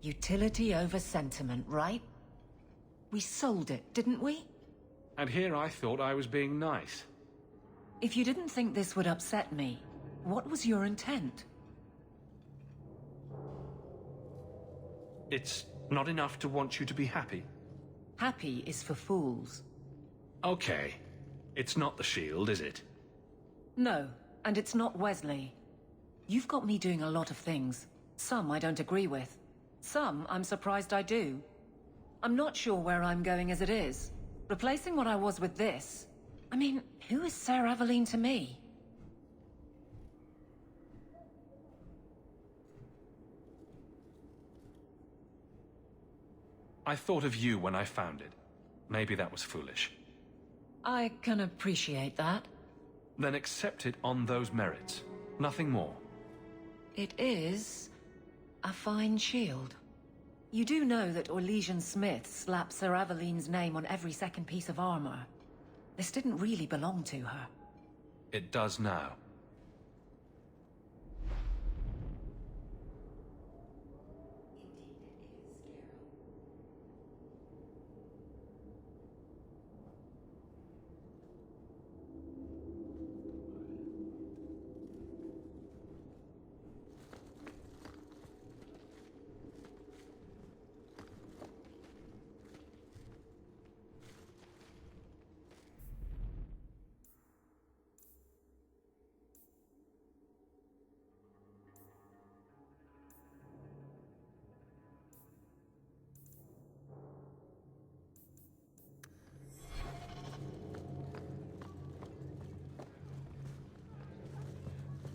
Utility over sentiment, right? We sold it, didn't we? And here I thought I was being nice. If you didn't think this would upset me, what was your intent? It's not enough to want you to be happy. Happy is for fools. Okay. It's not the shield, is it? No, and it's not Wesley. You've got me doing a lot of things. Some I don't agree with. Some I'm surprised I do. I'm not sure where I'm going as it is. Replacing what I was with this... I mean, who is Sir Aveline to me? I thought of you when I found it. Maybe that was foolish. I can appreciate that. Then accept it on those merits. Nothing more. It is... a fine shield. You do know that Orlesian Smith slapped Sir Aveline's name on every second piece of armor. This didn't really belong to her. It does now.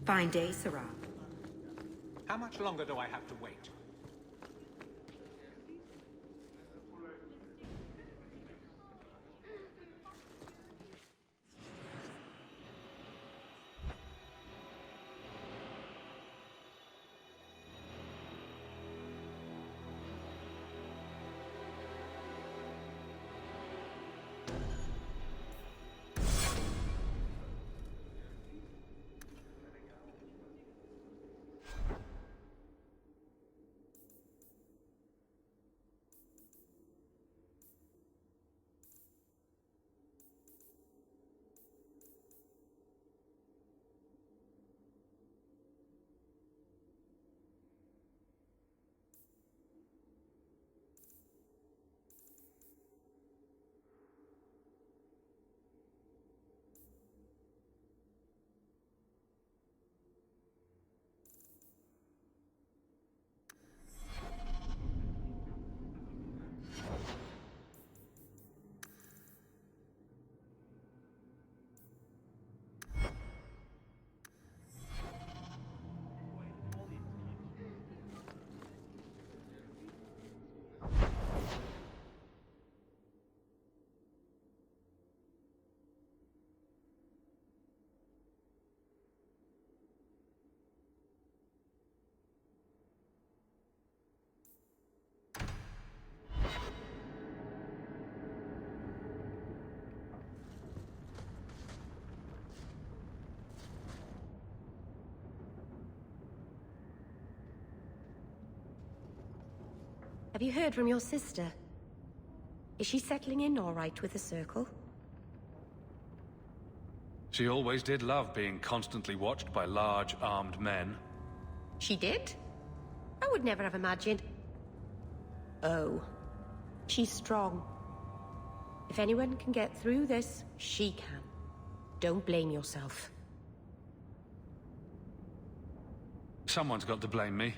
Fine day, Sarah. How much longer do I have to wait? Have you heard from your sister? Is she settling in all right with the Circle? She always did love being constantly watched by large, armed men. She did? I would never have imagined. Oh. She's strong. If anyone can get through this, she can. Don't blame yourself. Someone's got to blame me.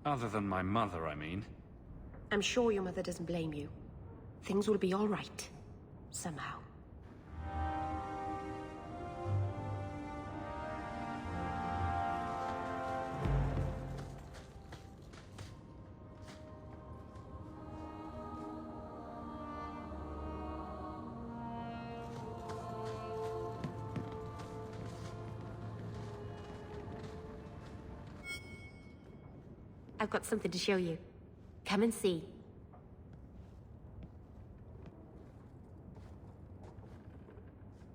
Other than my mother, I mean. I'm sure your mother doesn't blame you. Things will be all right. Somehow. I've got something to show you. Come and see.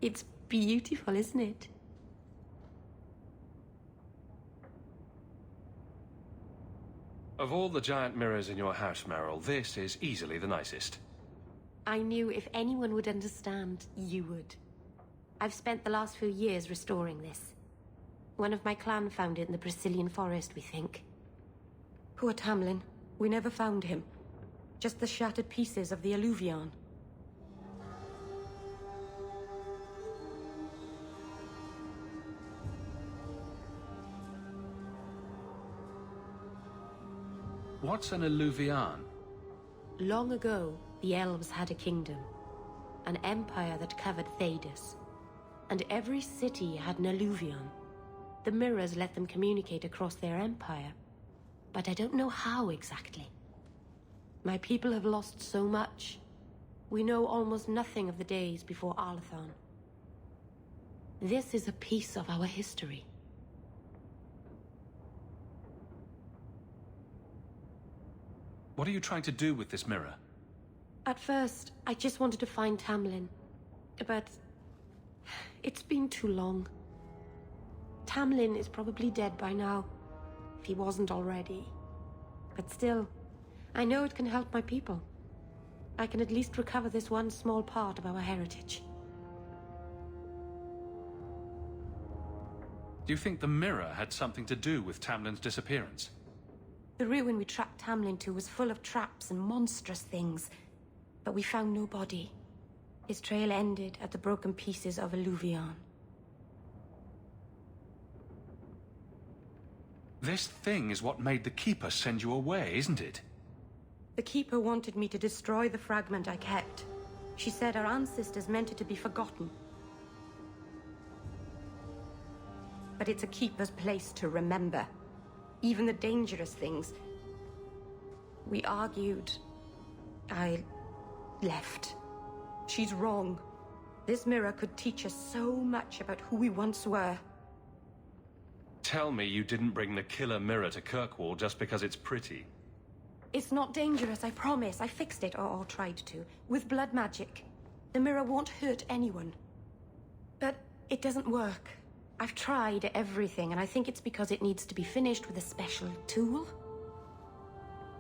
It's beautiful, isn't it? Of all the giant mirrors in your house, Meryl, this is easily the nicest. I knew if anyone would understand, you would. I've spent the last few years restoring this. One of my clan found it in the Brazilian forest, we think. Poor Tamlin. We never found him. Just the shattered pieces of the alluvion. What's an alluvion? Long ago, the elves had a kingdom. An empire that covered Thedas. And every city had an alluvion. The mirrors let them communicate across their empire. But I don't know how exactly. My people have lost so much. We know almost nothing of the days before Arlathan. This is a piece of our history. What are you trying to do with this mirror? At first, I just wanted to find Tamlin. But it's been too long. Tamlin is probably dead by now, if he wasn't already. But still, I know it can help my people. I can at least recover this one small part of our heritage. Do you think the mirror had something to do with Tamlin's disappearance? The ruin we tracked Tamlin to was full of traps and monstrous things, but we found no body. His trail ended at the broken pieces of Illuvion. This thing is what made the Keeper send you away, isn't it? The Keeper wanted me to destroy the fragment I kept. She said our ancestors meant it to be forgotten. But it's a Keeper's place to remember. Even the dangerous things. We argued. I left. She's wrong. This mirror could teach us so much about who we once were. Tell me you didn't bring the killer mirror to Kirkwall just because it's pretty. It's not dangerous, I promise. I fixed it, or tried to, with blood magic. The mirror won't hurt anyone. But it doesn't work. I've tried everything, and I think it's because it needs to be finished with a special tool.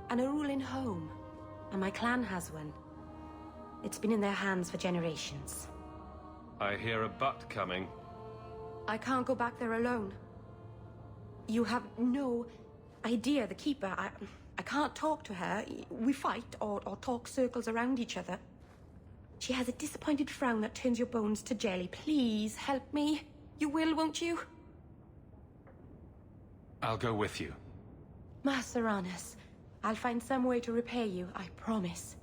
An Arulin home, and my clan has one. It's been in their hands for generations. I hear a butt coming. I can't go back there alone. You have no idea, the Keeper. I can't talk to her. We fight or talk circles around each other. She has a disappointed frown that turns your bones to jelly. Please, help me. You will, won't you? I'll go with you. Master Uranus, I'll find some way to repay you, I promise.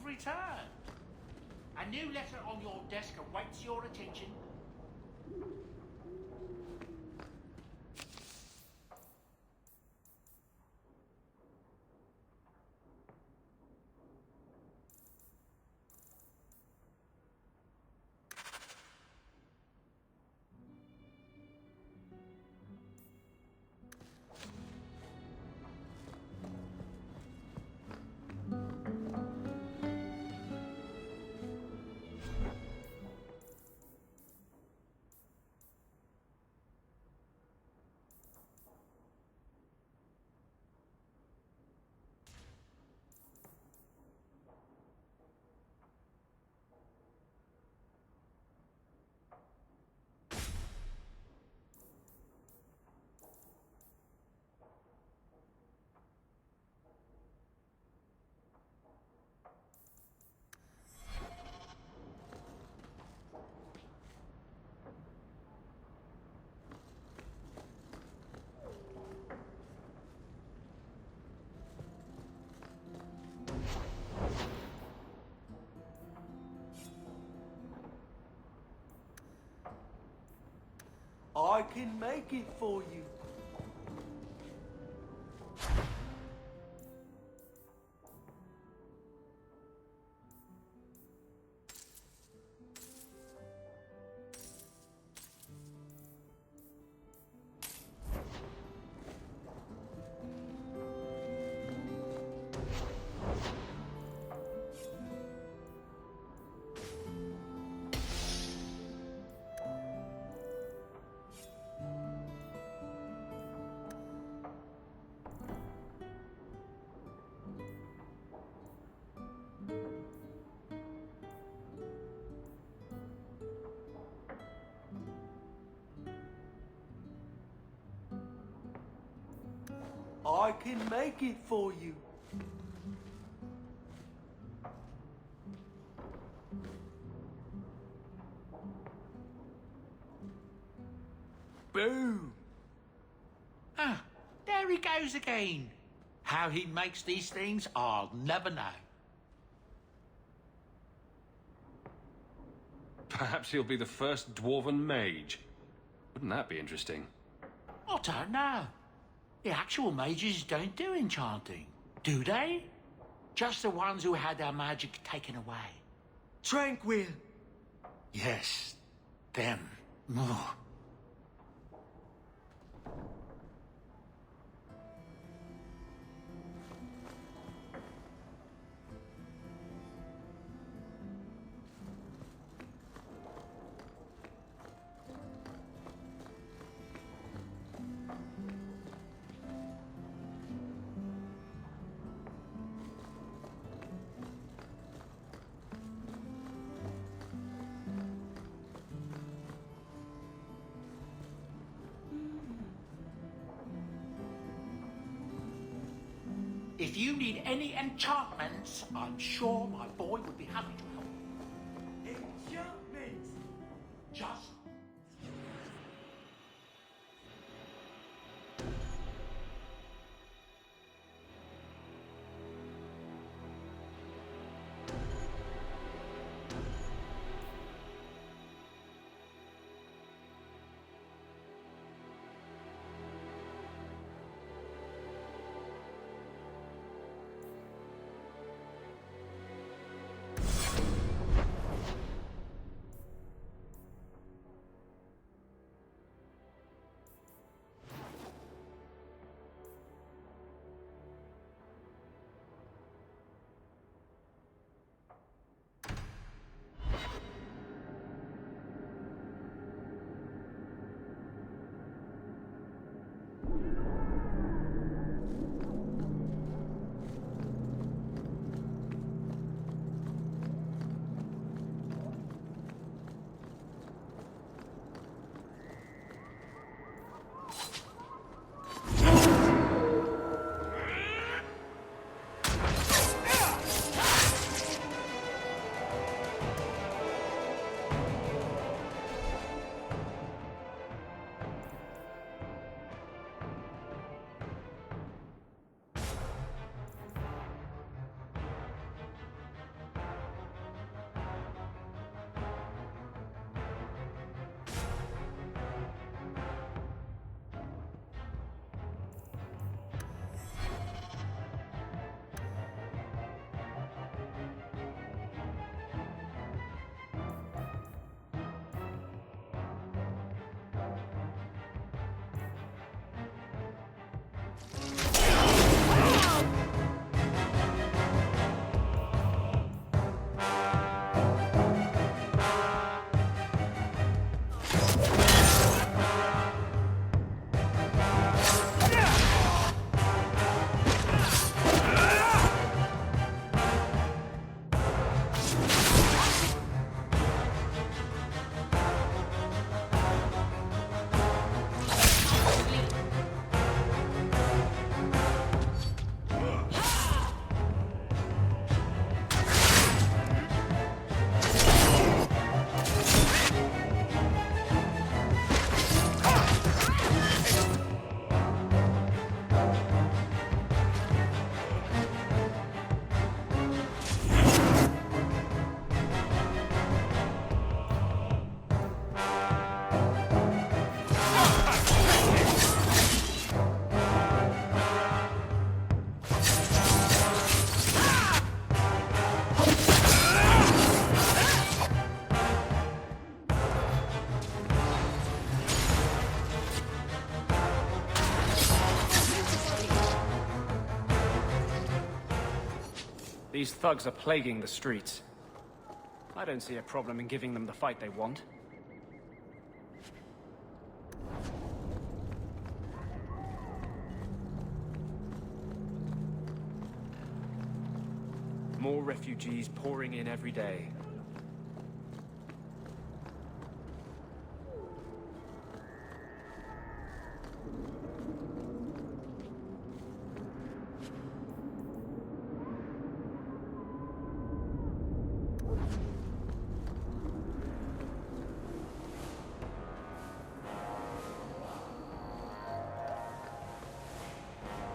Returned. A new letter on your desk awaits your attention. I can make it for you. I can make it for you. Boom! Ah, there he goes again. How he makes these things, I'll never know. Perhaps he'll be the first dwarven mage. Wouldn't that be interesting? I don't know. The actual mages don't do enchanting, do they? Just the ones who had their magic taken away. Tranquil. Yes, them. Ugh. If you need any enchantments, I'm sure my boy would be happy to help. Enchantments! Just These thugs are plaguing the streets. I don't see a problem in giving them the fight they want. More refugees pouring in every day.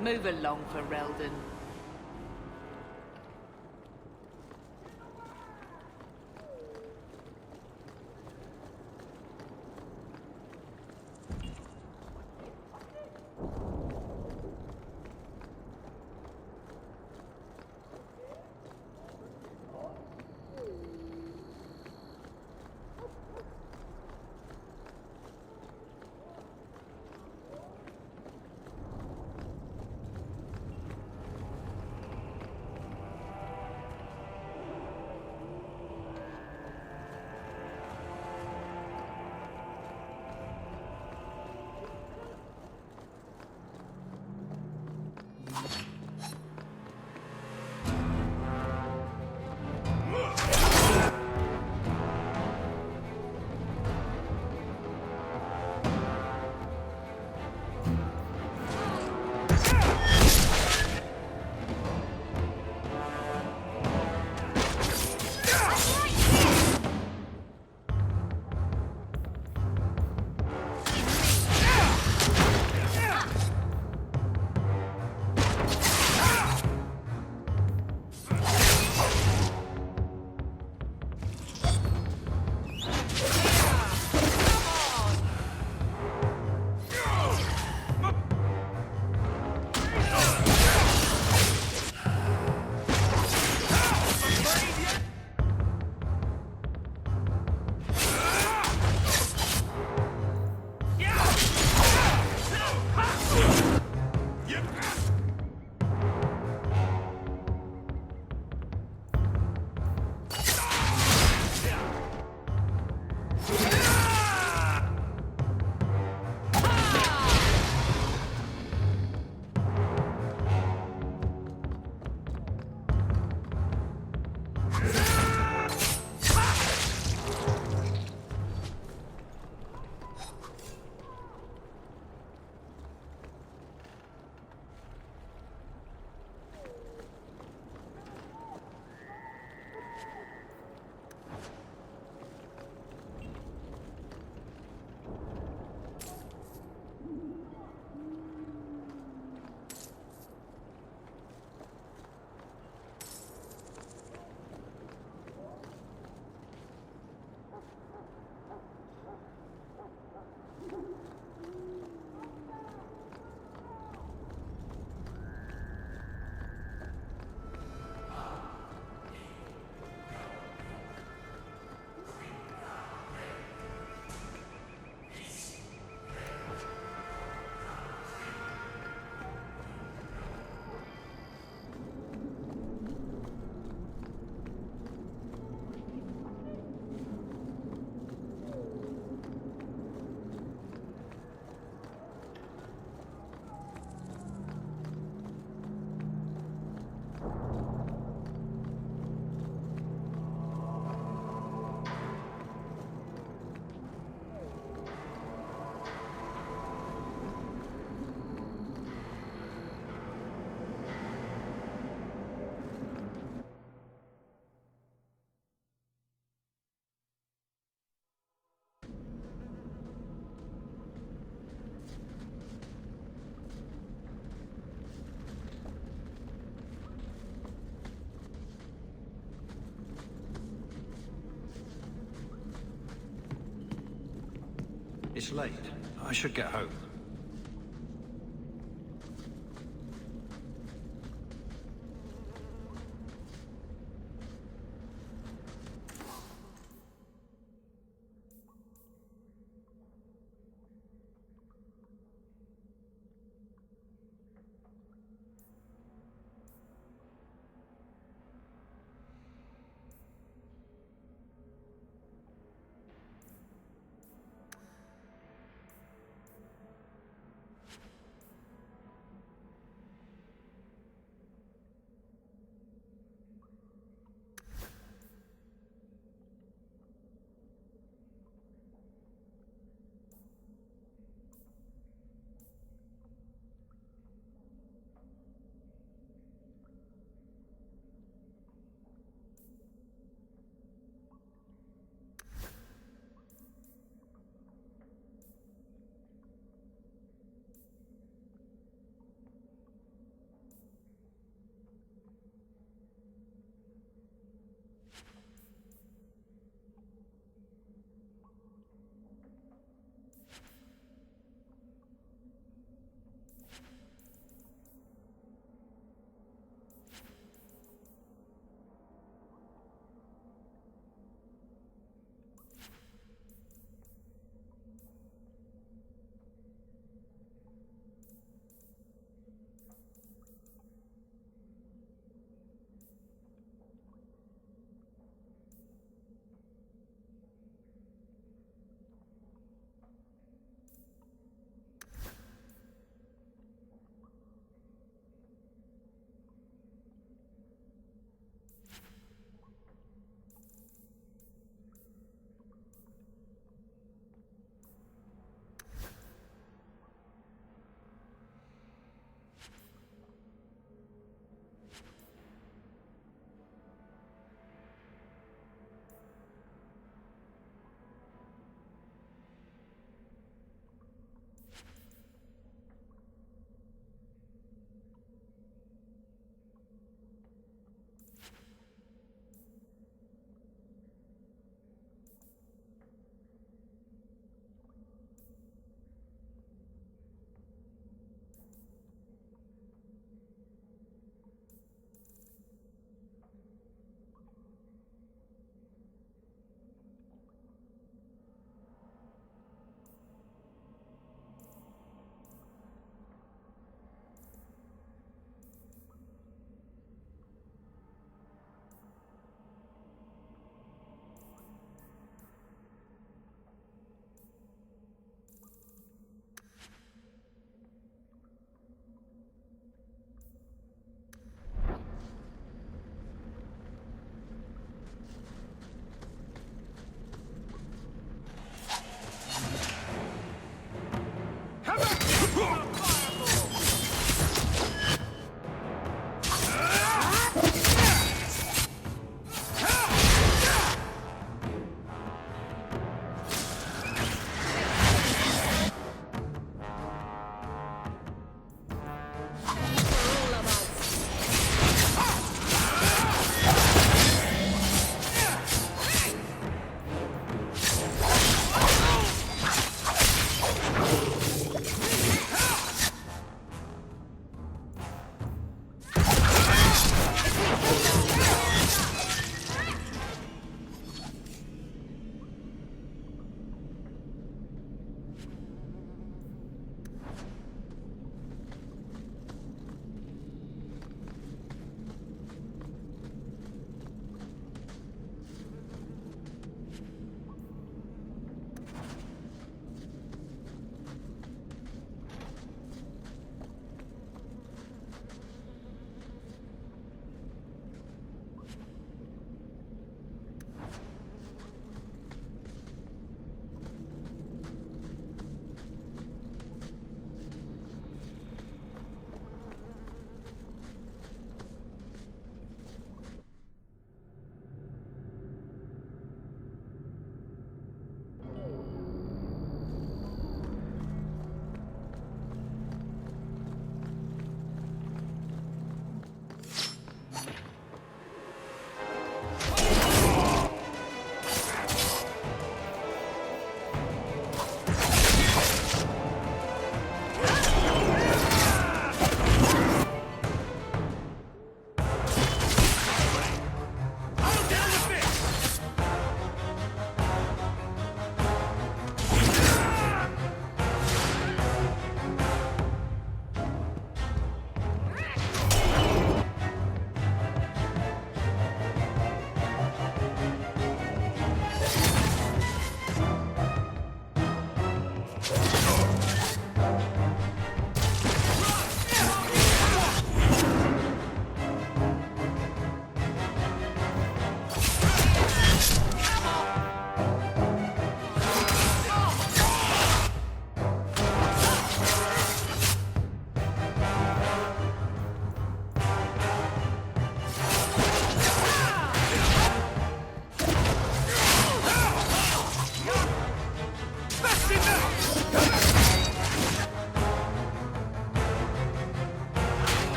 Move along for Reldon. It's late. I should get home.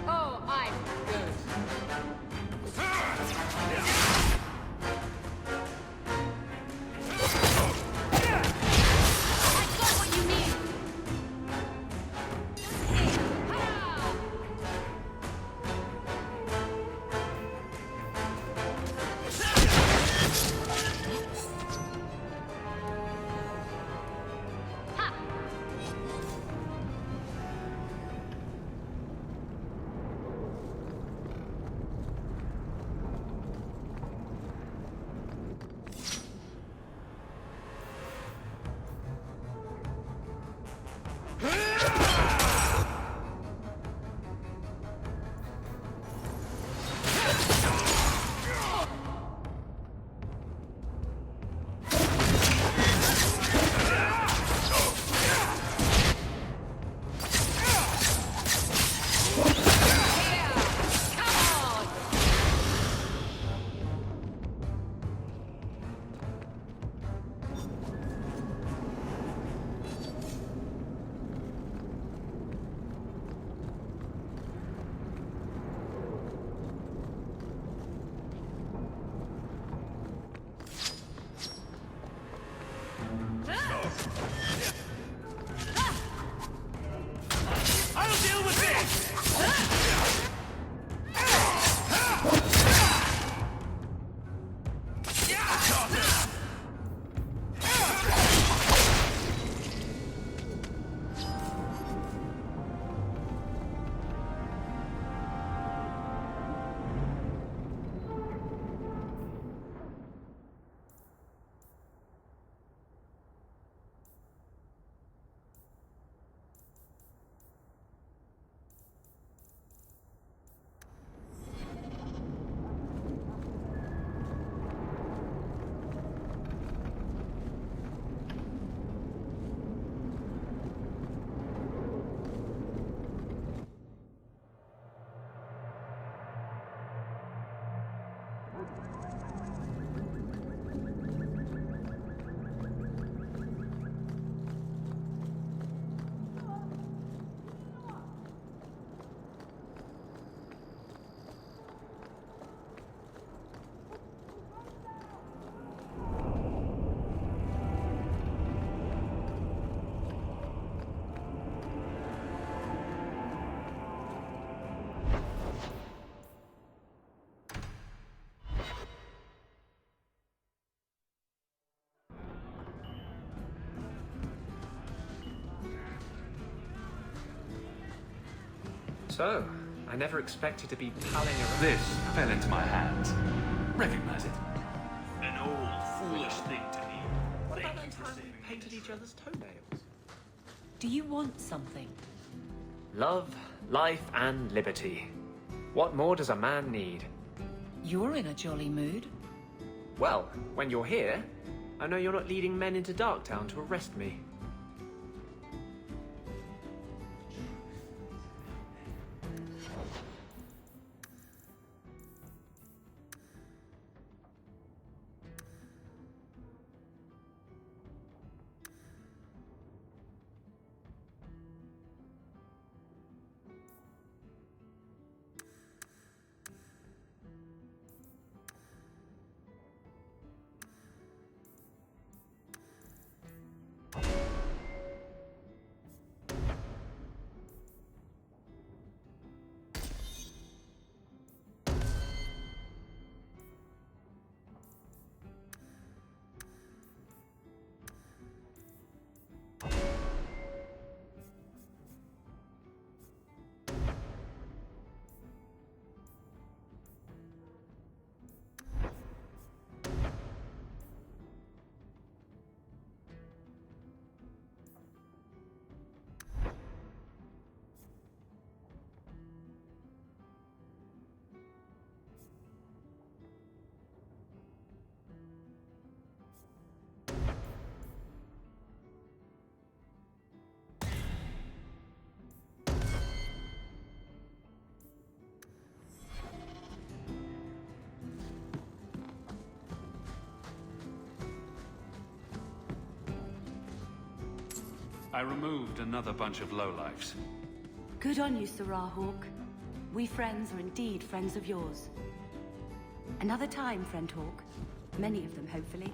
Oh, I'm good. I got what you need. I'll deal with this! So, I never expected to be palling around. This fell into my hands. Recognize it? An old, foolish thing to me. What about that time we painted each other's toenails? Do you want something? Love, life, and liberty. What more does a man need? You're in a jolly mood. Well, when you're here, I know you're not leading men into Darktown to arrest me. I removed another bunch of lowlifes. Good on you, Sarah Hawk. We friends are indeed friends of yours. Another time, friend Hawk. Many of them, hopefully.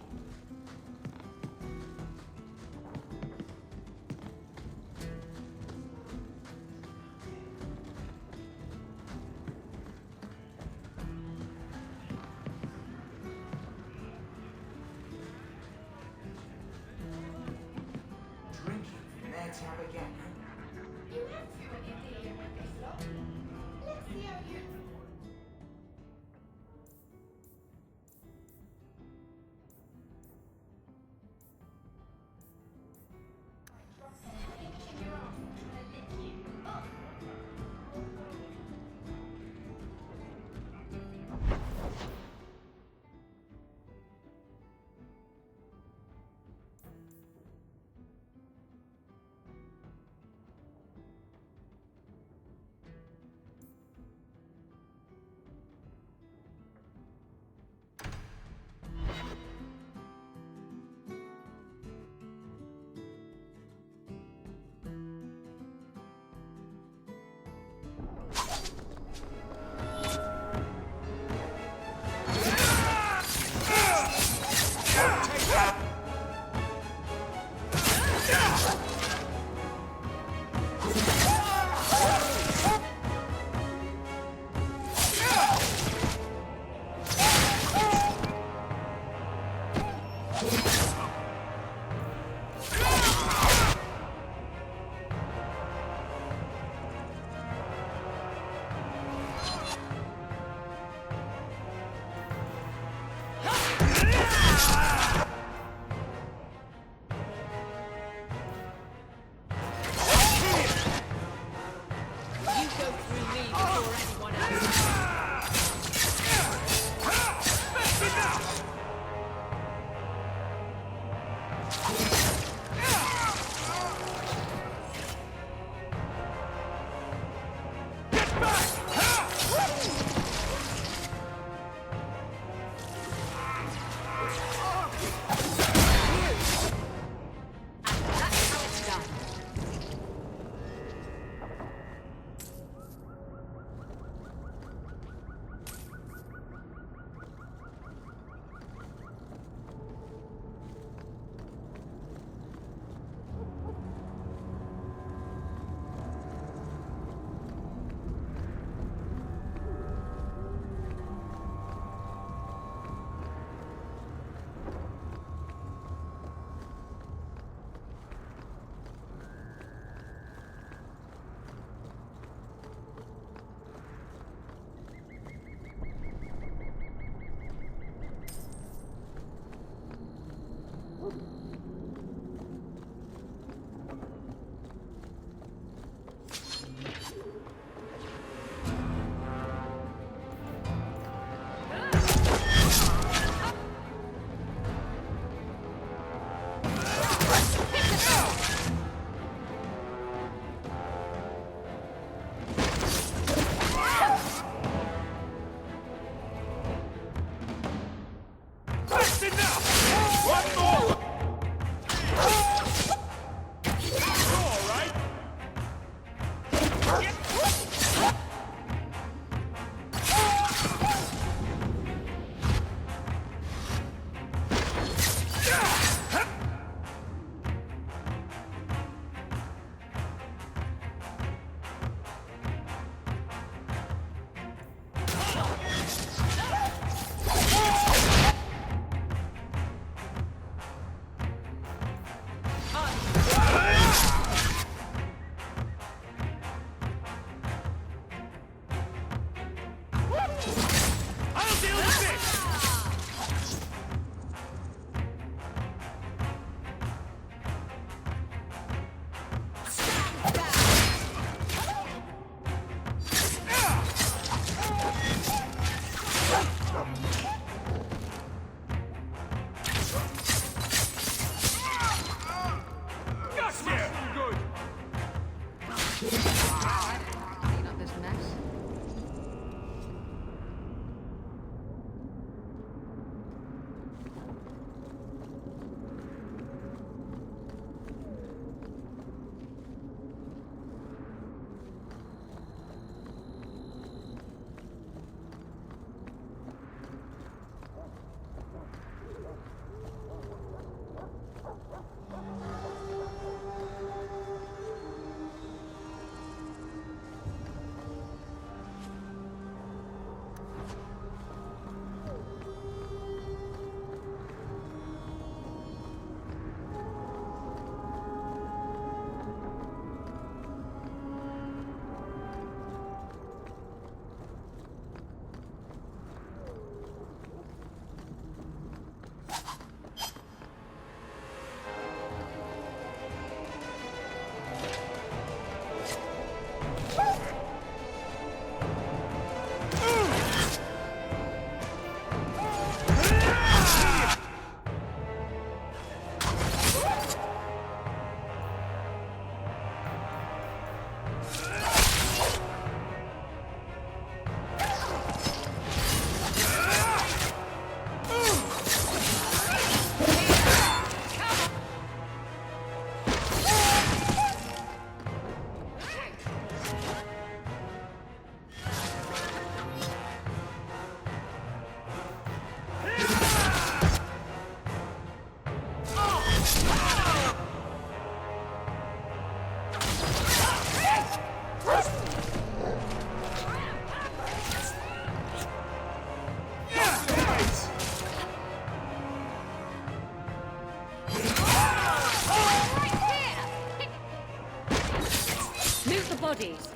bodies.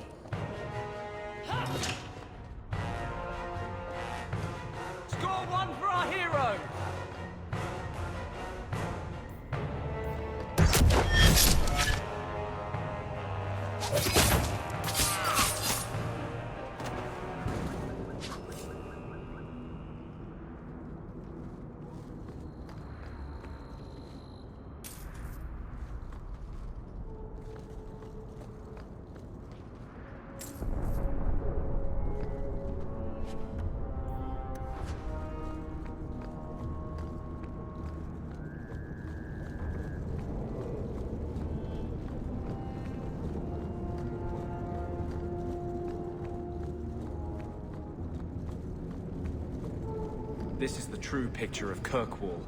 Score one for our hero! This is the true picture of Kirkwall.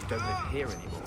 You don't live here anymore.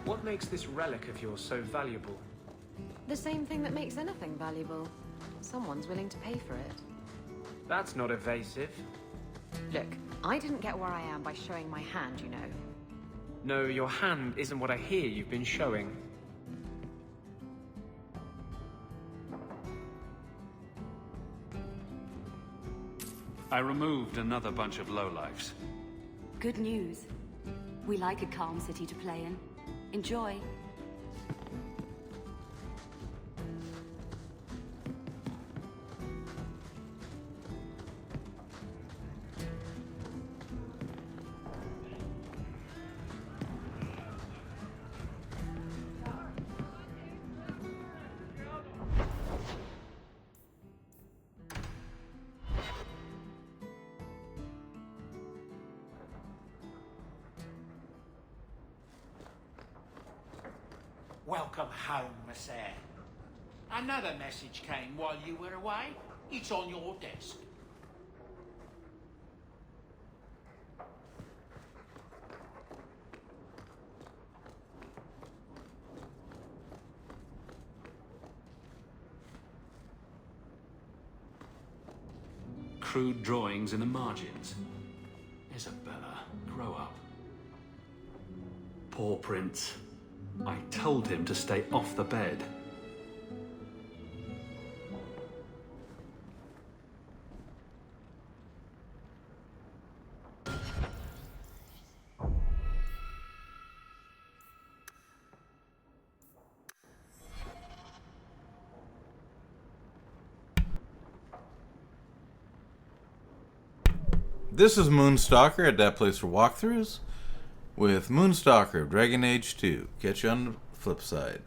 What makes this relic of yours so valuable? The same thing that makes anything valuable. Someone's willing to pay for it. That's not evasive. Look, I didn't get where I am by showing my hand, you know. No, your hand isn't what I hear you've been showing. I removed another bunch of lowlifes. Good news. We like a calm city to play in. Enjoy. Welcome home, Monsieur. Another message came while you were away. It's on your desk. Crude drawings in the margins. Isabella, grow up. Poor Prince. I told him to stay off the bed. This is Moonstalker at that place for walkthroughs with Moonstalker, Dragon Age 2. Catch you on the flip side.